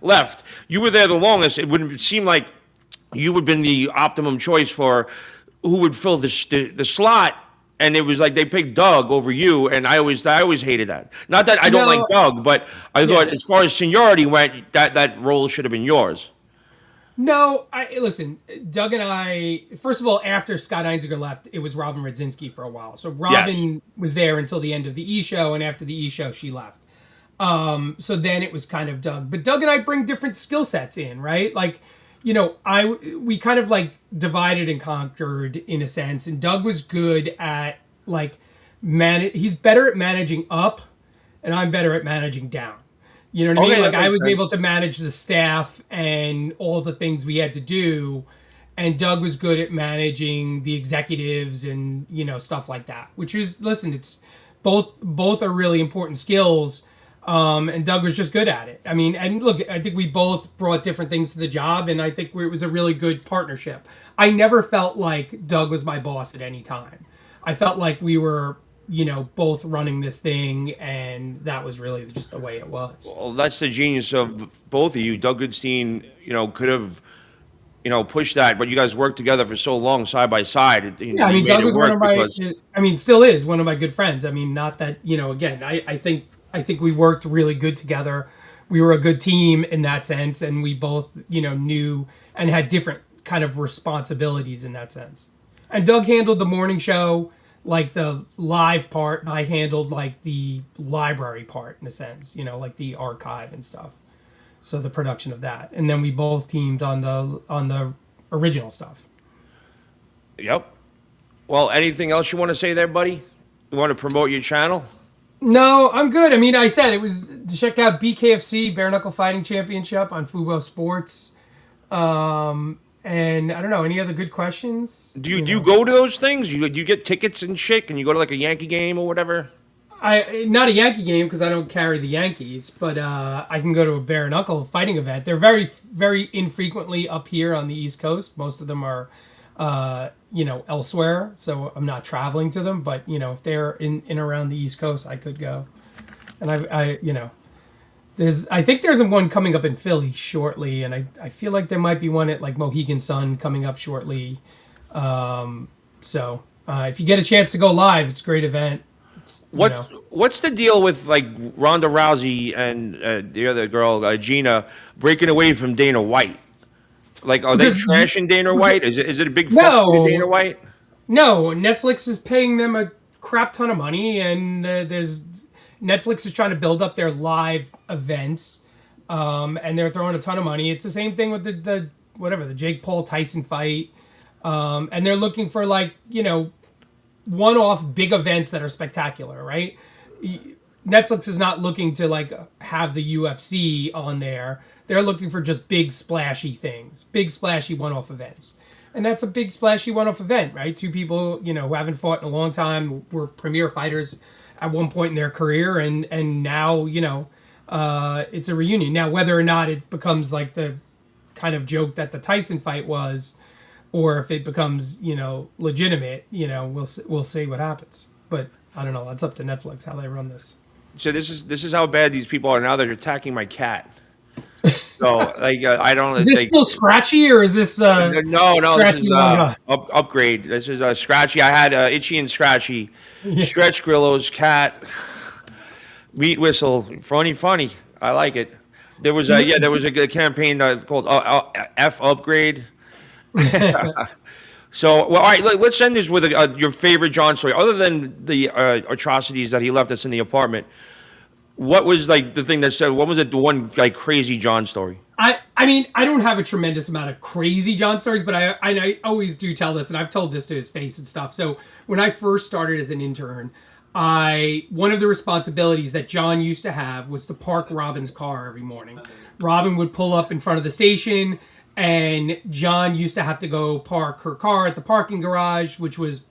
left, you were there the longest. It would seem like you would have been the optimum choice for who would fill the slot. And it was like they picked Doug over you, and I always hated that. Not that I don't like Doug, but I thought as far as seniority went, that role should have been yours. No, listen, Doug and I, first of all, after Scott Einziger left, it was Robin Radzinski for a while. So Robin was there until the end of the E! Show, and after the E! Show, she left. So then it was kind of Doug. But Doug and I bring different skill sets in, right? Like, we kind of like divided and conquered in a sense. And Doug was good at he's better at managing up, and I'm better at managing down. You know what I mean? Like I was able to manage the staff and all the things we had to do, and Doug was good at managing the executives and stuff like that. Which is, listen, it's both are really important skills, and Doug was just good at it. I mean, and look, I think we both brought different things to the job, and I think it was a really good partnership. I never felt like Doug was my boss at any time. I felt like we were both running this thing, and that was really just the way it was. Well, that's the genius of both of you. Doug Goodstein, could have, pushed that, but you guys worked together for so long, side by side. Doug was one of my, still is one of my good friends. I mean, not that, again, I think we worked really good together. We were a good team in that sense, and we both, knew and had different kind of responsibilities in that sense. And Doug handled the morning show, like the live part, and I handled like the library part in a sense, like the archive and stuff. So the production of that, and then we both teamed on the original stuff. Yep. Well, anything else you want to say there, buddy? You want to promote your channel? No, I'm good. I mean, I said it was to check out BKFC Bare Knuckle Fighting Championship on Fubo Sports. And I don't know, any other good questions? Do you go to those things? Do you get tickets and shit? Can you go to like a Yankee game or whatever? I not a Yankee game because I don't carry the Yankees, but I can go to a bare knuckle fighting event. They're very infrequently up here on the East Coast. Most of them are, elsewhere, so I'm not traveling to them. But if they're in around the East Coast, I could go. And I think there's one coming up in Philly shortly, and I feel like there might be one at like Mohegan Sun coming up shortly. So if you get a chance to go live, it's a great event. What's the deal with like Ronda Rousey and the other girl Gina breaking away from Dana White? Like, are they trashing Dana White? Is it a big fuck to Dana White? No, Netflix is paying them a crap ton of money, and Netflix is trying to build up their live events, and they're throwing a ton of money. It's the same thing with the Jake Paul Tyson fight, and they're looking for one-off big events that are spectacular, right? Netflix is not looking to like have the UFC on there. They're looking for just big splashy things, big splashy one-off events. And that's a big splashy one-off event, right? Two people, who haven't fought in a long time, were premier fighters at one point in their career, and now, it's a reunion. Now, whether or not it becomes like the kind of joke that the Tyson fight was, or if it becomes, legitimate, we'll see what happens. But I don't know. That's up to Netflix how they run this. So this is how bad these people are now. They're attacking my cat. So like I don't. Is this still Scratchy or is this? No. This is upgrade. This is Scratchy. I had Itchy and Scratchy, Stretch Grillo's cat, Meat Whistle. Funny. I like it. There was a good campaign called F Upgrade. So, well, all right, let's end this with your favorite John story. Other than the atrocities that he left us in the apartment, what was like the thing that said? What was the one like crazy John story? I mean, I don't have a tremendous amount of crazy John stories, but I always do tell this, and I've told this to his face and stuff. So when I first started as an intern, one of the responsibilities that John used to have was to park Robin's car every morning. Robin would pull up in front of the station, and John used to have to go park her car at the parking garage, which was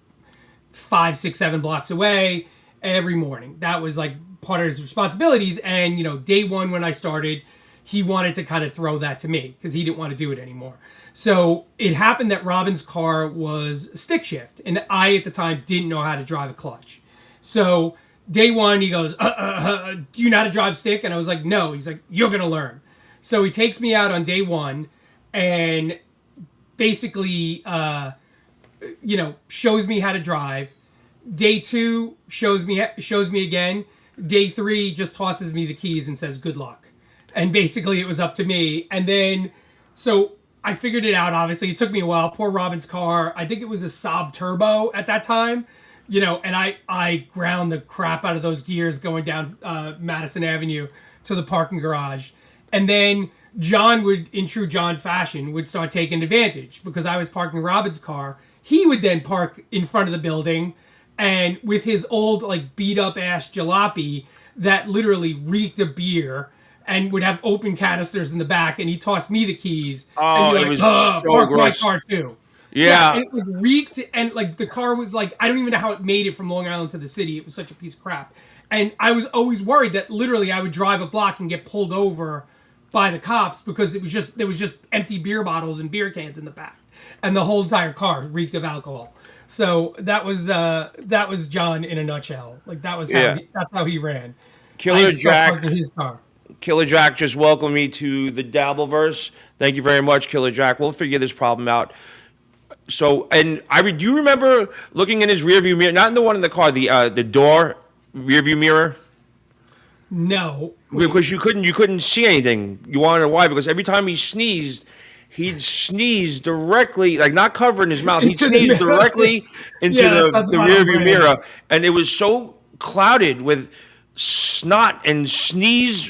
5, 6, 7 blocks away every morning. That was like part of his responsibilities. And, day one when I started, he wanted to kind of throw that to me because he didn't want to do it anymore. So it happened that Robin's car was stick shift, and I, at the time, didn't know how to drive a clutch. So day one, he goes, do you know how to drive stick? And I was like, no. He's like, you're going to learn. So he takes me out on day one, and basically, shows me how to drive. Day two, shows me again. Day three, just tosses me the keys and says, good luck. And basically, it was up to me. And then, so I figured it out, obviously. It took me a while. Poor Robin's car, I think it was a Saab Turbo at that time. And I ground the crap out of those gears going down Madison Avenue to the parking garage. And then John would, in true John fashion, would start taking advantage because I was parking Robin's car. He would then park in front of the building, and with his old like beat up ass jalopy that literally reeked of beer and would have open canisters in the back, and he tossed me the keys. Oh, and it was so park gross. my car too. Yeah. And it like reeked, and like the car was like, I don't even know how it made it from Long Island to the city. It was such a piece of crap. And I was always worried that literally I would drive a block and get pulled over by the cops because there was just empty beer bottles and beer cans in the back, and the whole entire car reeked of alcohol. So that was John in a nutshell. Like that's how he ran. Killer Jack, his car. Killer Jack just welcomed me to the Dabbleverse. Thank you very much, Killer Jack. We'll figure this problem out. So, and do you remember looking in his rearview mirror? Not in the one in the car, the door rearview mirror. No, because you couldn't see anything. You want to know why? Because every time he sneezed, he'd sneeze directly, like not covering his mouth. He'd sneeze directly into the rearview mirror, and it was so clouded with snot and sneeze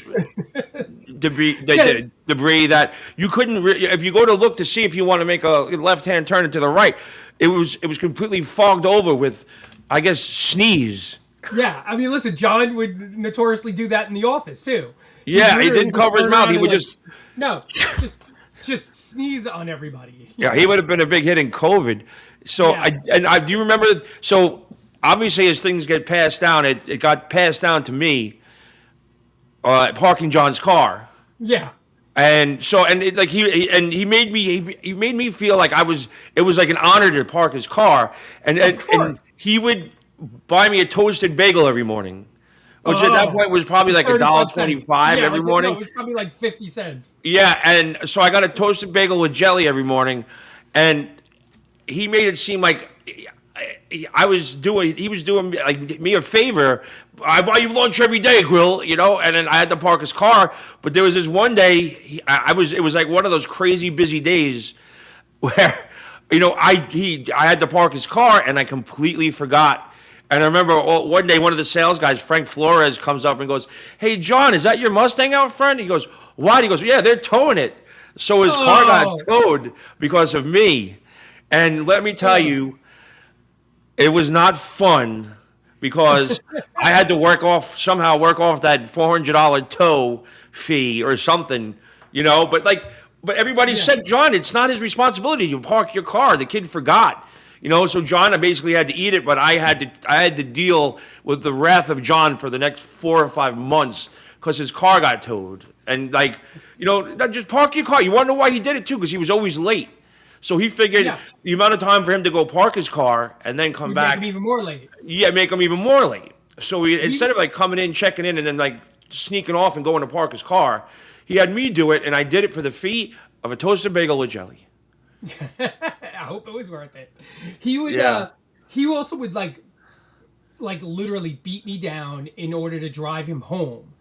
debris that you couldn't. If you go to look to see if you want to make a left-hand turn into the right, it was completely fogged over with, I guess, sneeze. Yeah, I mean, listen, John would notoriously do that in the office too. He didn't cover his mouth. He would just sneeze on everybody. Yeah, he would have been a big hit in COVID. So, yeah. I do you remember? So, obviously, as things get passed down, it got passed down to me, parking John's car. Yeah. And so, and it, like he made me he made me feel like it was like an honor to park his car, Of course. and he would buy me a toasted bagel every morning, which at that point was probably like a dollar 35 cents. $1.25 Yeah, every like, morning. no, it was probably like 50 cents. Yeah, and so I got a toasted bagel with jelly every morning, and he made it seem like he was doing like me a favor. I buy you lunch every day, Grill, and then I had to park his car. But there was this one day, it was like one of those crazy busy days where, I had to park his car and I completely forgot. And I remember one day, one of the sales guys, Frank Flores, comes up and goes, "Hey, John, is that your Mustang out front?" He goes, "What?" He goes, "Yeah, they're towing it." So his car got towed because of me. And let me tell you, it was not fun because I had to somehow work off that $400 tow fee or something, but everybody said, "John, it's not his responsibility. You park your car. The kid forgot." So John, I basically had to eat it, but I had to deal with the wrath of John for the next 4 or 5 months because his car got towed. And just park your car. You want to know why he did it too? Because he was always late. So he figured the amount of time for him to go park his car and then come back. Make him even more late. Yeah, make him even more late. So instead of like coming in, checking in, and then like sneaking off and going to park his car, he had me do it, and I did it for the fee of a toasted bagel with jelly. I hope it was worth it. He would. Yeah. He also would like literally beat me down in order to drive him home.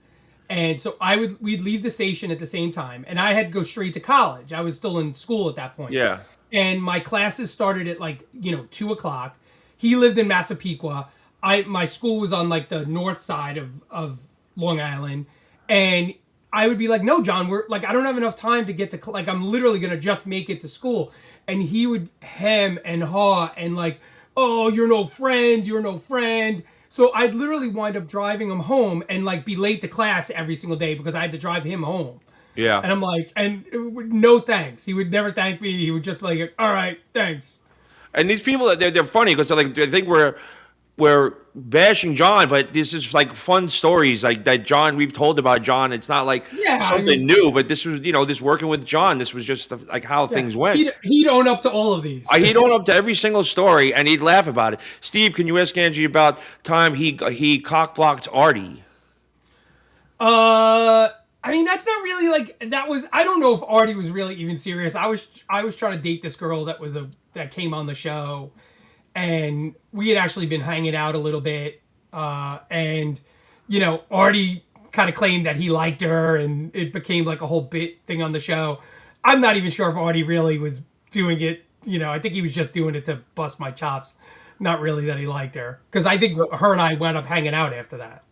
And so we'd leave the station at the same time, and I had to go straight to college. I was still in school at that point. Yeah. And my classes started at 2:00. He lived in Massapequa. My school was on like the north side of Long Island, and I would be like, "No, John, we're like I don't have enough time to get to like I'm literally gonna just make it to school." And he would hem and haw and like, "Oh, you're no friend. You're no friend." So I'd literally wind up driving him home and like be late to class every single day because I had to drive him home. Yeah. And I'm like, no thanks. He would never thank me. He would just like, all right, thanks. And these people, they're funny because they think we're bashing John, but this is like fun stories like that we've told about John. It's not like something new, but this was, this working with John, this was just like how things went. He'd own up to all of these. He'd own up to every single story and he'd laugh about it. Steve, can you ask Angie about time he cock blocked Arty? I mean, that's not really like that was. I don't know if Arty was really even serious. I was trying to date this girl that came on the show, and we had actually been hanging out a little bit. And Arty kind of claimed that he liked her, and it became like a whole bit thing on the show. I'm not even sure if Arty really was doing it. I think he was just doing it to bust my chops. Not really that he liked her, because I think her and I wound up hanging out after that.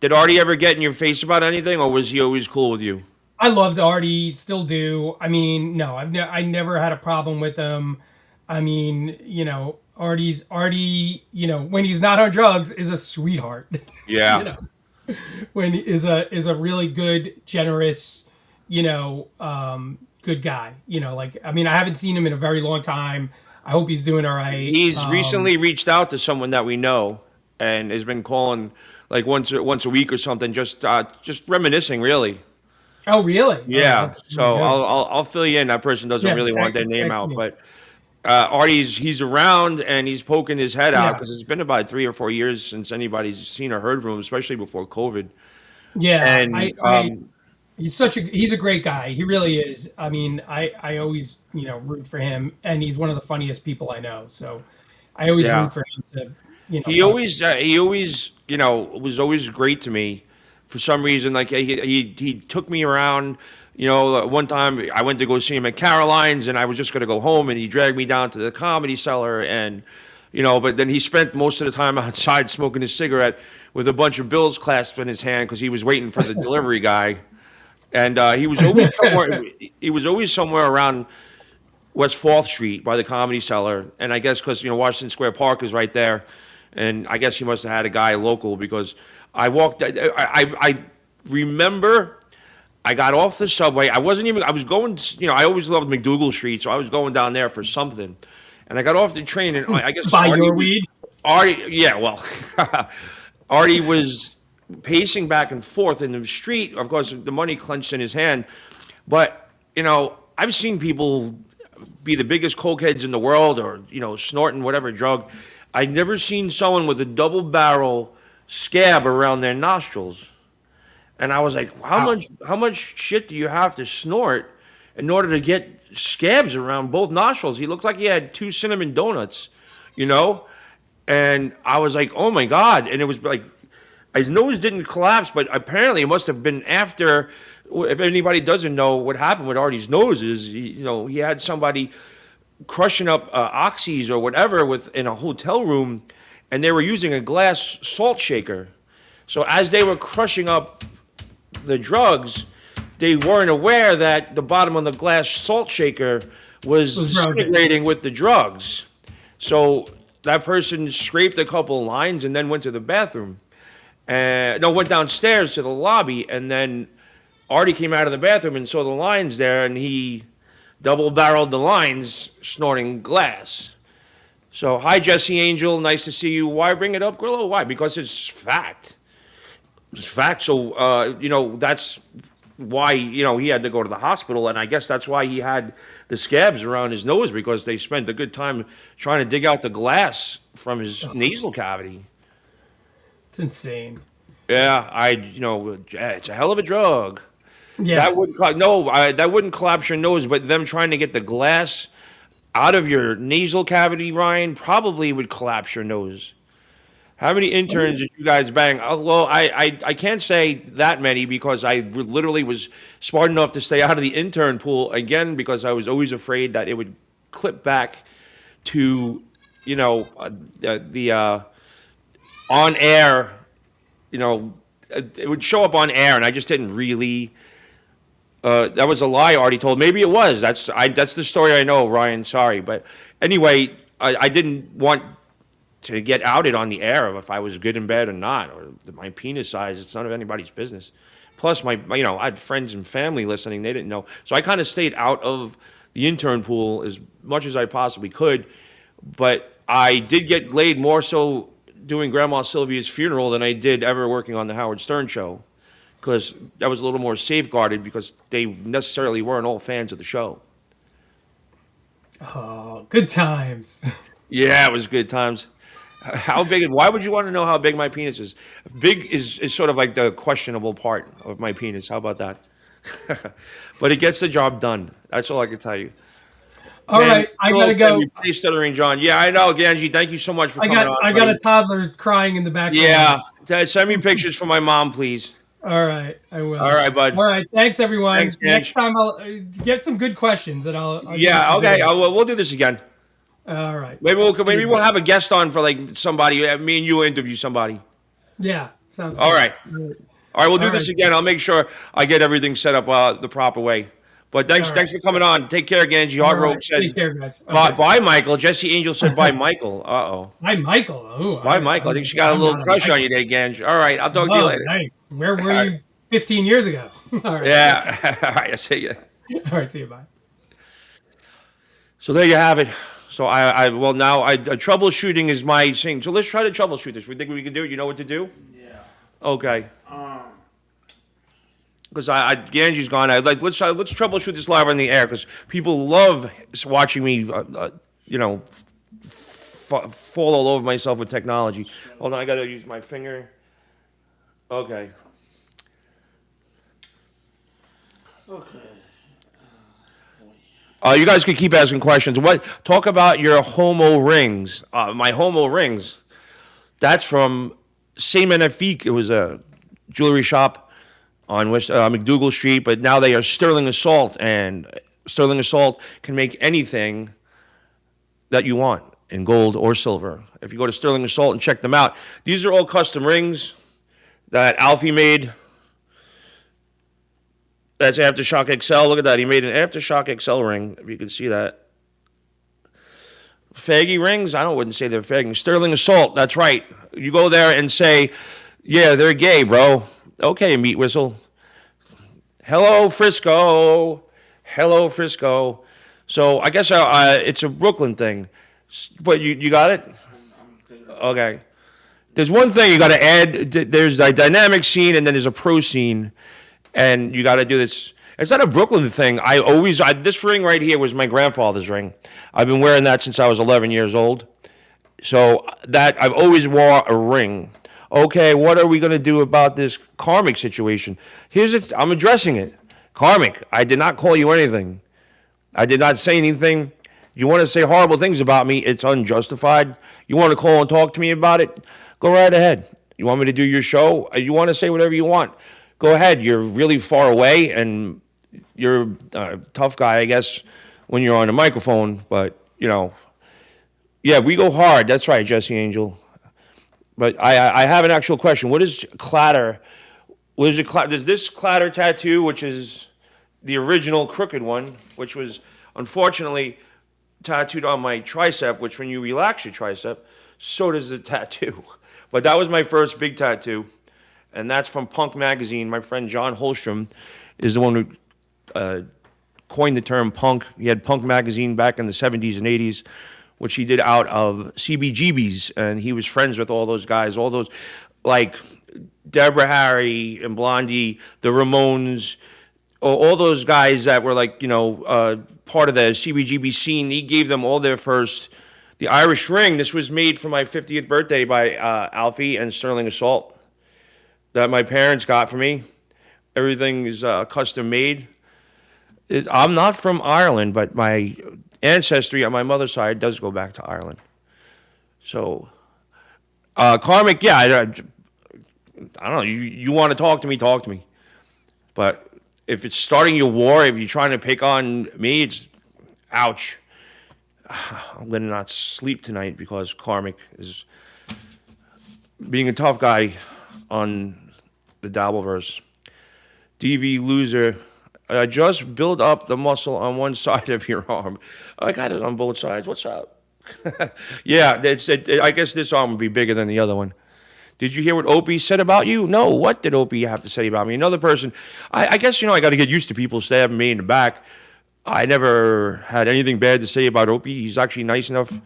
Did Arty ever get in your face about anything, or was he always cool with you? I loved Arty, still do. I mean, no, I never had a problem with him. I mean, Arty, when he's not on drugs, is a sweetheart. Yeah. When is a really good, generous, good guy. I mean, I haven't seen him in a very long time. I hope he's doing all right. He's recently reached out to someone that we know and has been calling like once a week or something, just reminiscing, really. Oh, really? Yeah. Oh, So I'll fill you in. That person doesn't really want their name out, but he's around and he's poking his head out because it's been about 3 or 4 years since anybody's seen or heard from him, especially before COVID. Yeah. And he's a great guy. He really is. I mean, I always, root for him, and he's one of the funniest people I know. So I always root for him to, he always was always great to me for some reason. Like he took me around, one time I went to go see him at Caroline's and I was just going to go home and he dragged me down to the Comedy Cellar and, but then he spent most of the time outside smoking his cigarette with a bunch of bills clasped in his hand because he was waiting for the delivery guy. And he was always somewhere around West 4th Street by the Comedy Cellar. And I guess because, Washington Square Park is right there. And I guess he must have had a guy local because I remember I got off the subway. I was going, I always loved McDougal Street. So I was going down there for something. And I got off the train and I guess buy your weed. Artie, yeah, well, Artie was pacing back and forth in the street. Of course, the money clenched in his hand. But, I've seen people be the biggest cokeheads in the world or, snorting whatever drug. I've never seen someone with a double barrel scab around their nostrils. And I was like, how much shit do you have to snort in order to get scabs around both nostrils? He looked like he had two cinnamon donuts, you know? And I was like, oh my God. And it was like, his nose didn't collapse, but apparently it must have been after. If anybody doesn't know what happened with Artie's nose is, he had somebody crushing up oxys or whatever in a hotel room, and they were using a glass salt shaker. So as they were crushing up the drugs, they weren't aware that the bottom of the glass salt shaker was disintegrating with the drugs. So that person scraped a couple lines and then went to the bathroom. Went downstairs to the lobby, and then Artie came out of the bathroom and saw the lines there, and he double-barreled the lines, snorting glass. So, hi, Jesse Angel. Nice to see you. Why bring it up, Grillo? Why? Because it's fact. It's fact. So, that's why, he had to go to the hospital, and I guess that's why he had the scabs around his nose, because they spent a good time trying to dig out the glass from his nasal cavity. It's insane. Yeah, it's a hell of a drug. Yeah. That wouldn't collapse your nose, but them trying to get the glass out of your nasal cavity, Ryan, probably would collapse your nose. How many interns did you guys bang? Well, I can't say that many because I literally was smart enough to stay out of the intern pool again because I was always afraid that it would clip back to, the on air, it would show up on air, and I just didn't really. That was a lie Artie told. Maybe it was. That's the story I know, Ryan. Sorry, but anyway, I didn't want to get outed on the air of if I was good in bed or not, or my penis size. It's none of anybody's business. Plus, I had friends and family listening. They didn't know, so I kind of stayed out of the intern pool as much as I possibly could. But I did get laid more so doing Grandma Sylvia's funeral than I did ever working on the Howard Stern show, because that was a little more safeguarded because they necessarily weren't all fans of the show. Oh, good times. Yeah, it was good times. How big? Why would you want to know how big my penis is? Big is sort of like the questionable part of my penis. How about that? But it gets the job done. That's all I can tell you. All right, I gotta go. Stuttering John. Yeah, I know, Gange. Thank you so much for coming on. I got a toddler crying in the background. Yeah, send me pictures for my mom, please. All right, I will. All right, bud. All right, thanks everyone. Thanks, next time I'll get some good questions, and I'll okay. We'll do this again. All right. Maybe we'll have a guest on for like somebody. Me and you will interview somebody. Yeah, sounds good. All right. All right, we'll do this again. I'll make sure I get everything set up the proper way. But thanks for coming on. Take care, Gange. Hard Rope said. Take care, guys. Okay. Bye, Michael. Jesse Angel said bye, Michael. Uh-oh. Bye, Michael. Ooh, bye, Michael. I think she got a little crush on you there, Gange. All right, I'll talk to you later. Nice. Where were you 15 years ago? All right. Yeah. All right, I'll see you. All right, see you. Bye. So there you have it. So troubleshooting is my thing. So let's try to troubleshoot this. We think we can do it. You know what to do? Yeah. Okay. Because Gange's gone. Let's troubleshoot this live on the air because people love watching me, fall all over myself with technology. Hold on, I gotta use my finger. Okay. Okay. You guys could keep asking questions. Talk about your homo rings. My homo rings. That's from Saint Magnifique. It was a jewelry shop on McDougal Street, but now they are Sterling Assault, and Sterling Assault can make anything that you want in gold or silver. If you go to Sterling Assault and check them out, these are all custom rings that Alfie made. That's Aftershock XL. Look at that. He made an Aftershock XL ring, if you can see that. Faggy rings? I wouldn't say they're faggy. Sterling Assault, that's right. You go there and say, yeah, they're gay, bro. Okay, Meat Whistle. Hello, Frisco. Hello, Frisco. So I guess it's a Brooklyn thing. But you got it? Okay. There's one thing you got to add. There's a dynamic scene, and then there's a pro scene, and you got to do this. It's not a Brooklyn thing. This ring right here was my grandfather's ring. I've been wearing that since I was 11 years old. So that I've always wore a ring. Okay, what are we going to do about this karmic situation? I'm addressing it. Karmic, I did not call you anything. I did not say anything. You want to say horrible things about me, it's unjustified. You want to call and talk to me about it? Go right ahead. You want me to do your show? You want to say whatever you want? Go ahead. You're really far away, and you're a tough guy, I guess, when you're on the microphone. But, yeah, we go hard. That's right, Jesse Angel. But I have an actual question. What is clatter? There's this clatter tattoo, which is the original crooked one, which was unfortunately tattooed on my tricep, which when you relax your tricep, so does the tattoo. But that was my first big tattoo, and that's from Punk Magazine. My friend John Holstrom is the one who coined the term punk. He had Punk Magazine back in the 70s and 80s, which he did out of CBGBs, and he was friends with all those guys, all those, like Deborah Harry and Blondie, the Ramones, all those guys that were like, part of the CBGB scene. He gave them all their first. The Irish ring, this was made for my 50th birthday by Alfie and Sterling Assault that my parents got for me. Everything is custom made. I'm not from Ireland, but my ancestry on my mother's side does go back to Ireland. So, karmic, yeah, I don't know. You want to talk to me, talk to me. But if it's starting your war, if you're trying to pick on me, it's ouch. I'm going to not sleep tonight because karmic is being a tough guy on the Dabbleverse. DV loser. Just build up the muscle on one side of your arm. I got it on both sides. What's up? Yeah, I guess this arm would be bigger than the other one. Did you hear what Opie said about you? No, what did Opie have to say about me? Another person, I guess, I got to get used to people stabbing me in the back. I never had anything bad to say about Opie. He's actually nice enough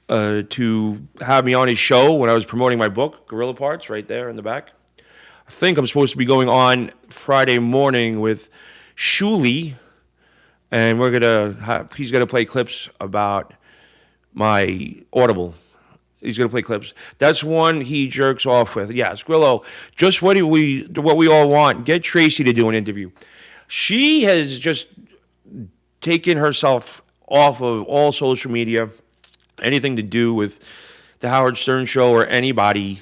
to have me on his show when I was promoting my book, Gorilla Parts, right there in the back. I think I'm supposed to be going on Friday morning with Shuli, and he's going to play clips about my Audible. He's going to play clips. That's one he jerks off with. Yes, Grillo, just what we all want. Get Tracy to do an interview. She has just taken herself off of all social media, anything to do with the Howard Stern show or anybody.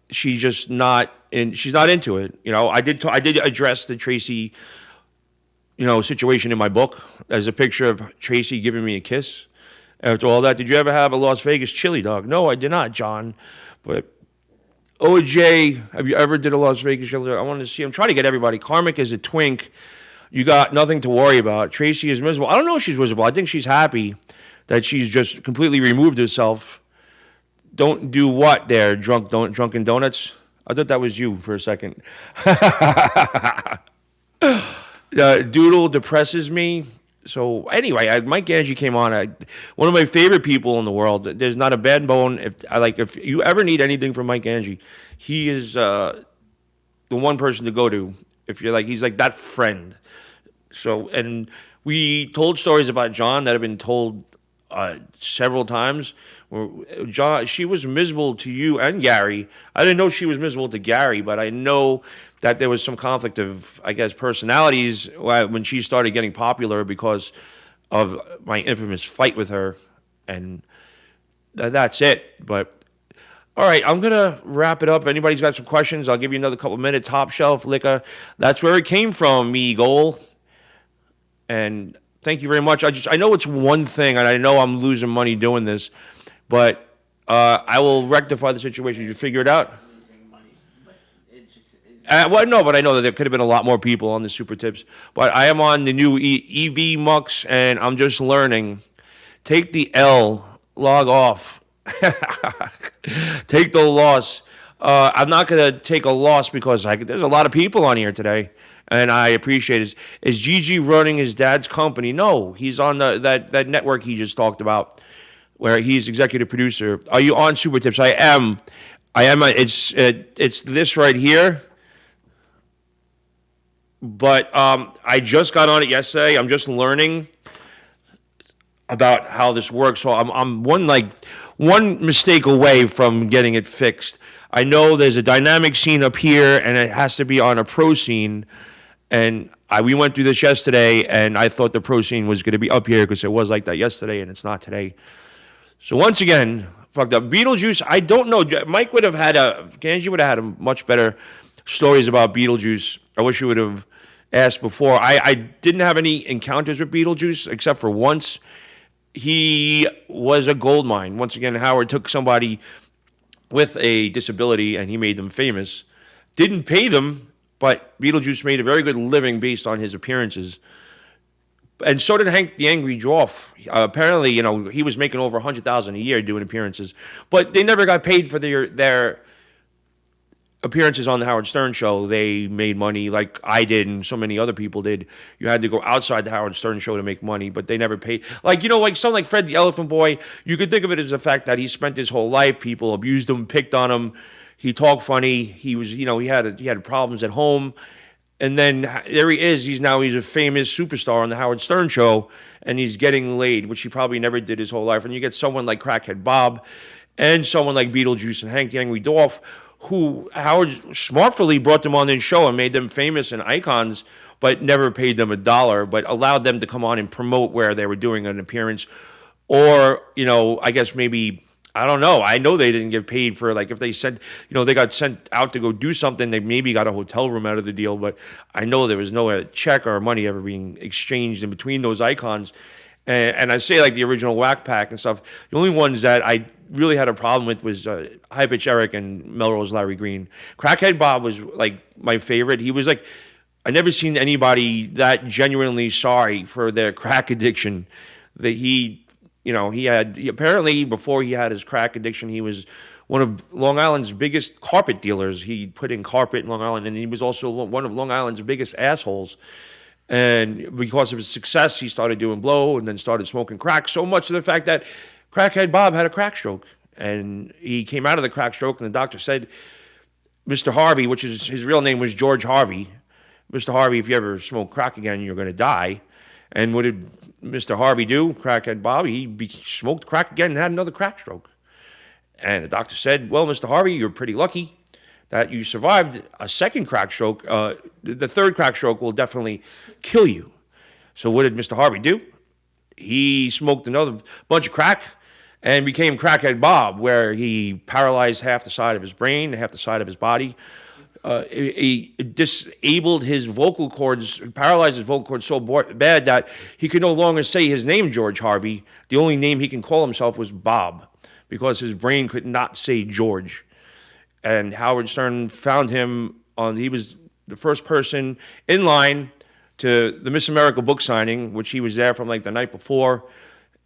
She's just not she's not into it. I did address the Tracy, situation in my book. There's a picture of Tracy giving me a kiss. After all that, did you ever have a Las Vegas chili dog? No, I did not, John. But OJ, have you ever did a Las Vegas chili dog? I wanted to see. I'm trying to get everybody. Karmic is a twink. You got nothing to worry about. Tracy is miserable. I don't know if she's miserable. I think she's happy that she's just completely removed herself. Don't do what there, drunken donuts? I thought that was you for a second. Doodle depresses me. So anyway, Mike Gange came on. One of my favorite people in the world. There's not a bad bone. If you ever need anything from Mike Gange, he is the one person to go to. If you're he's like that friend. So, and we told stories about John that have been told several times. John, she was miserable to you and Gary. I didn't know she was miserable to Gary, but I know that there was some conflict of, I guess, personalities when she started getting popular because of my infamous fight with her, and that's it. But all right, I'm gonna wrap it up. If anybody's got some questions, I'll give you another couple minutes. Top Shelf Liquor, that's where it came from, me goal. And thank you very much. I know it's one thing, and I know I'm losing money doing this, but I will rectify the situation. Did you figure it out? No, but I know that there could have been a lot more people on the super tips. But I am on the new EV Mux, and I'm just learning. Take the L, log off. Take the loss. I'm not going to take a loss because there's a lot of people on here today, and I appreciate it. Is Gigi running his dad's company? No, he's on that network he just talked about where he's executive producer. Are you on Super Tips? I am. I am. It's this right here. But I just got on it yesterday. I'm just learning about how this works. So I'm one mistake away from getting it fixed. I know there's a dynamic scene up here, and it has to be on a pro scene. And we went through this yesterday, and I thought the pro scene was going to be up here because it was like that yesterday, and it's not today. So once again, fucked up. Beetlejuice, I don't know. Mike would have had Gange would have had a much better stories about Beetlejuice. I wish he would have asked before. I didn't have any encounters with Beetlejuice except for once. He was a gold mine. Once again, Howard took somebody with a disability and he made them famous. Didn't pay them, but Beetlejuice made a very good living based on his appearances. And so did Hank the Angry Dwarf. Apparently, he was making over $100,000 a year doing appearances, but they never got paid for their appearances on the Howard Stern show. They made money like I did and so many other people did. You had to go outside the Howard Stern show to make money, but they never paid. Like someone like Fred the Elephant Boy, you could think of it as the fact that he spent his whole life, people abused him, picked on him. He talked funny. He was, he had problems at home. And then there he is. He's a famous superstar on the Howard Stern show, and he's getting laid, which he probably never did his whole life. And you get someone like Crackhead Bob and someone like Beetlejuice and Hank the Angry Dwarf, who Howard smartly brought them on his show and made them famous and icons, but never paid them $1, but allowed them to come on and promote where they were doing an appearance. Or, I guess maybe, I don't know. I know they didn't get paid for, if they said, they got sent out to go do something, they maybe got a hotel room out of the deal, but I know there was no check or money ever being exchanged in between those icons. And I say the original Wack Pack and stuff, the only ones that I really had a problem with was High Pitch Eric and Melrose Larry Green. Crackhead Bob was my favorite. He was I never seen anybody that genuinely sorry for their crack addiction. That he apparently before he had his crack addiction, he was one of Long Island's biggest carpet dealers. He put in carpet in Long Island, and he was also one of Long Island's biggest assholes. And because of his success, he started doing blow and then started smoking crack, so much to the fact that Crackhead Bob had a crack stroke. And he came out of the crack stroke, and the doctor said, Mr. Harvey, which is his real name was George Harvey, Mr. Harvey, if you ever smoke crack again, you're going to die. And what did Mr. Harvey do? Crackhead Bob, he smoked crack again and had another crack stroke. And the doctor said, well, Mr. Harvey, you're pretty lucky that you survived a second crack stroke. The third crack stroke will definitely kill you. So what did Mr. Harvey do? He smoked another bunch of crack and became Crackhead Bob, where he paralyzed half the side of his brain, half the side of his body. He disabled his vocal cords, paralyzed his vocal cords so bad that he could no longer say his name, George Harvey. The only name he can call himself was Bob, because his brain could not say George. And Howard Stern found him he was the first person in line to the Miss America book signing, which he was there from the night before.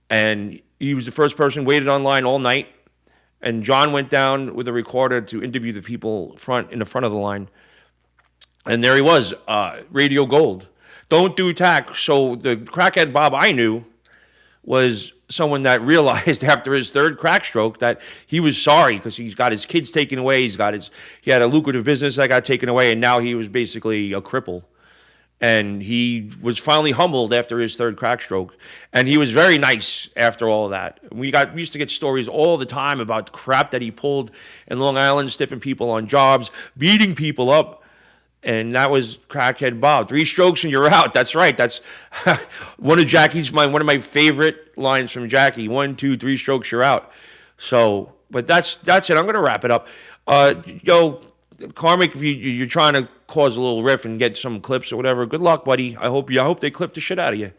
And he was the first person, waited online all night. And John went down with a recorder to interview the people in the front of the line. And there he was, Radio Gold. Don't do tack. So the Crackhead Bob I knew was someone that realized after his third crack stroke that he was sorry because he's got his kids taken away. He had a lucrative business that got taken away, and now he was basically a cripple. And he was finally humbled after his third crack stroke. And he was very nice after all of that. We used to get stories all the time about the crap that he pulled in Long Island, stiffing people on jobs, beating people up. And that was Crackhead Bob. 3 strokes and you're out. That's right. That's one of my favorite lines from Jackie. 1, 2, 3 strokes, you're out. So, but that's it. I'm going to wrap it up. Karmic, if you're trying to cause a little riff and get some clips or whatever, good luck, buddy. I hope they clip the shit out of you,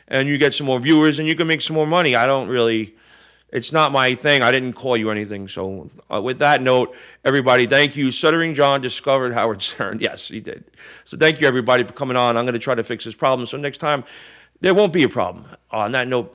and you get some more viewers and you can make some more money. It's not my thing. I didn't call you anything. So with that note, everybody, thank you. Stuttering John discovered Howard Stern. Yes, he did. So thank you, everybody, for coming on. I'm going to try to fix this problem. So next time, there won't be a problem. On that note,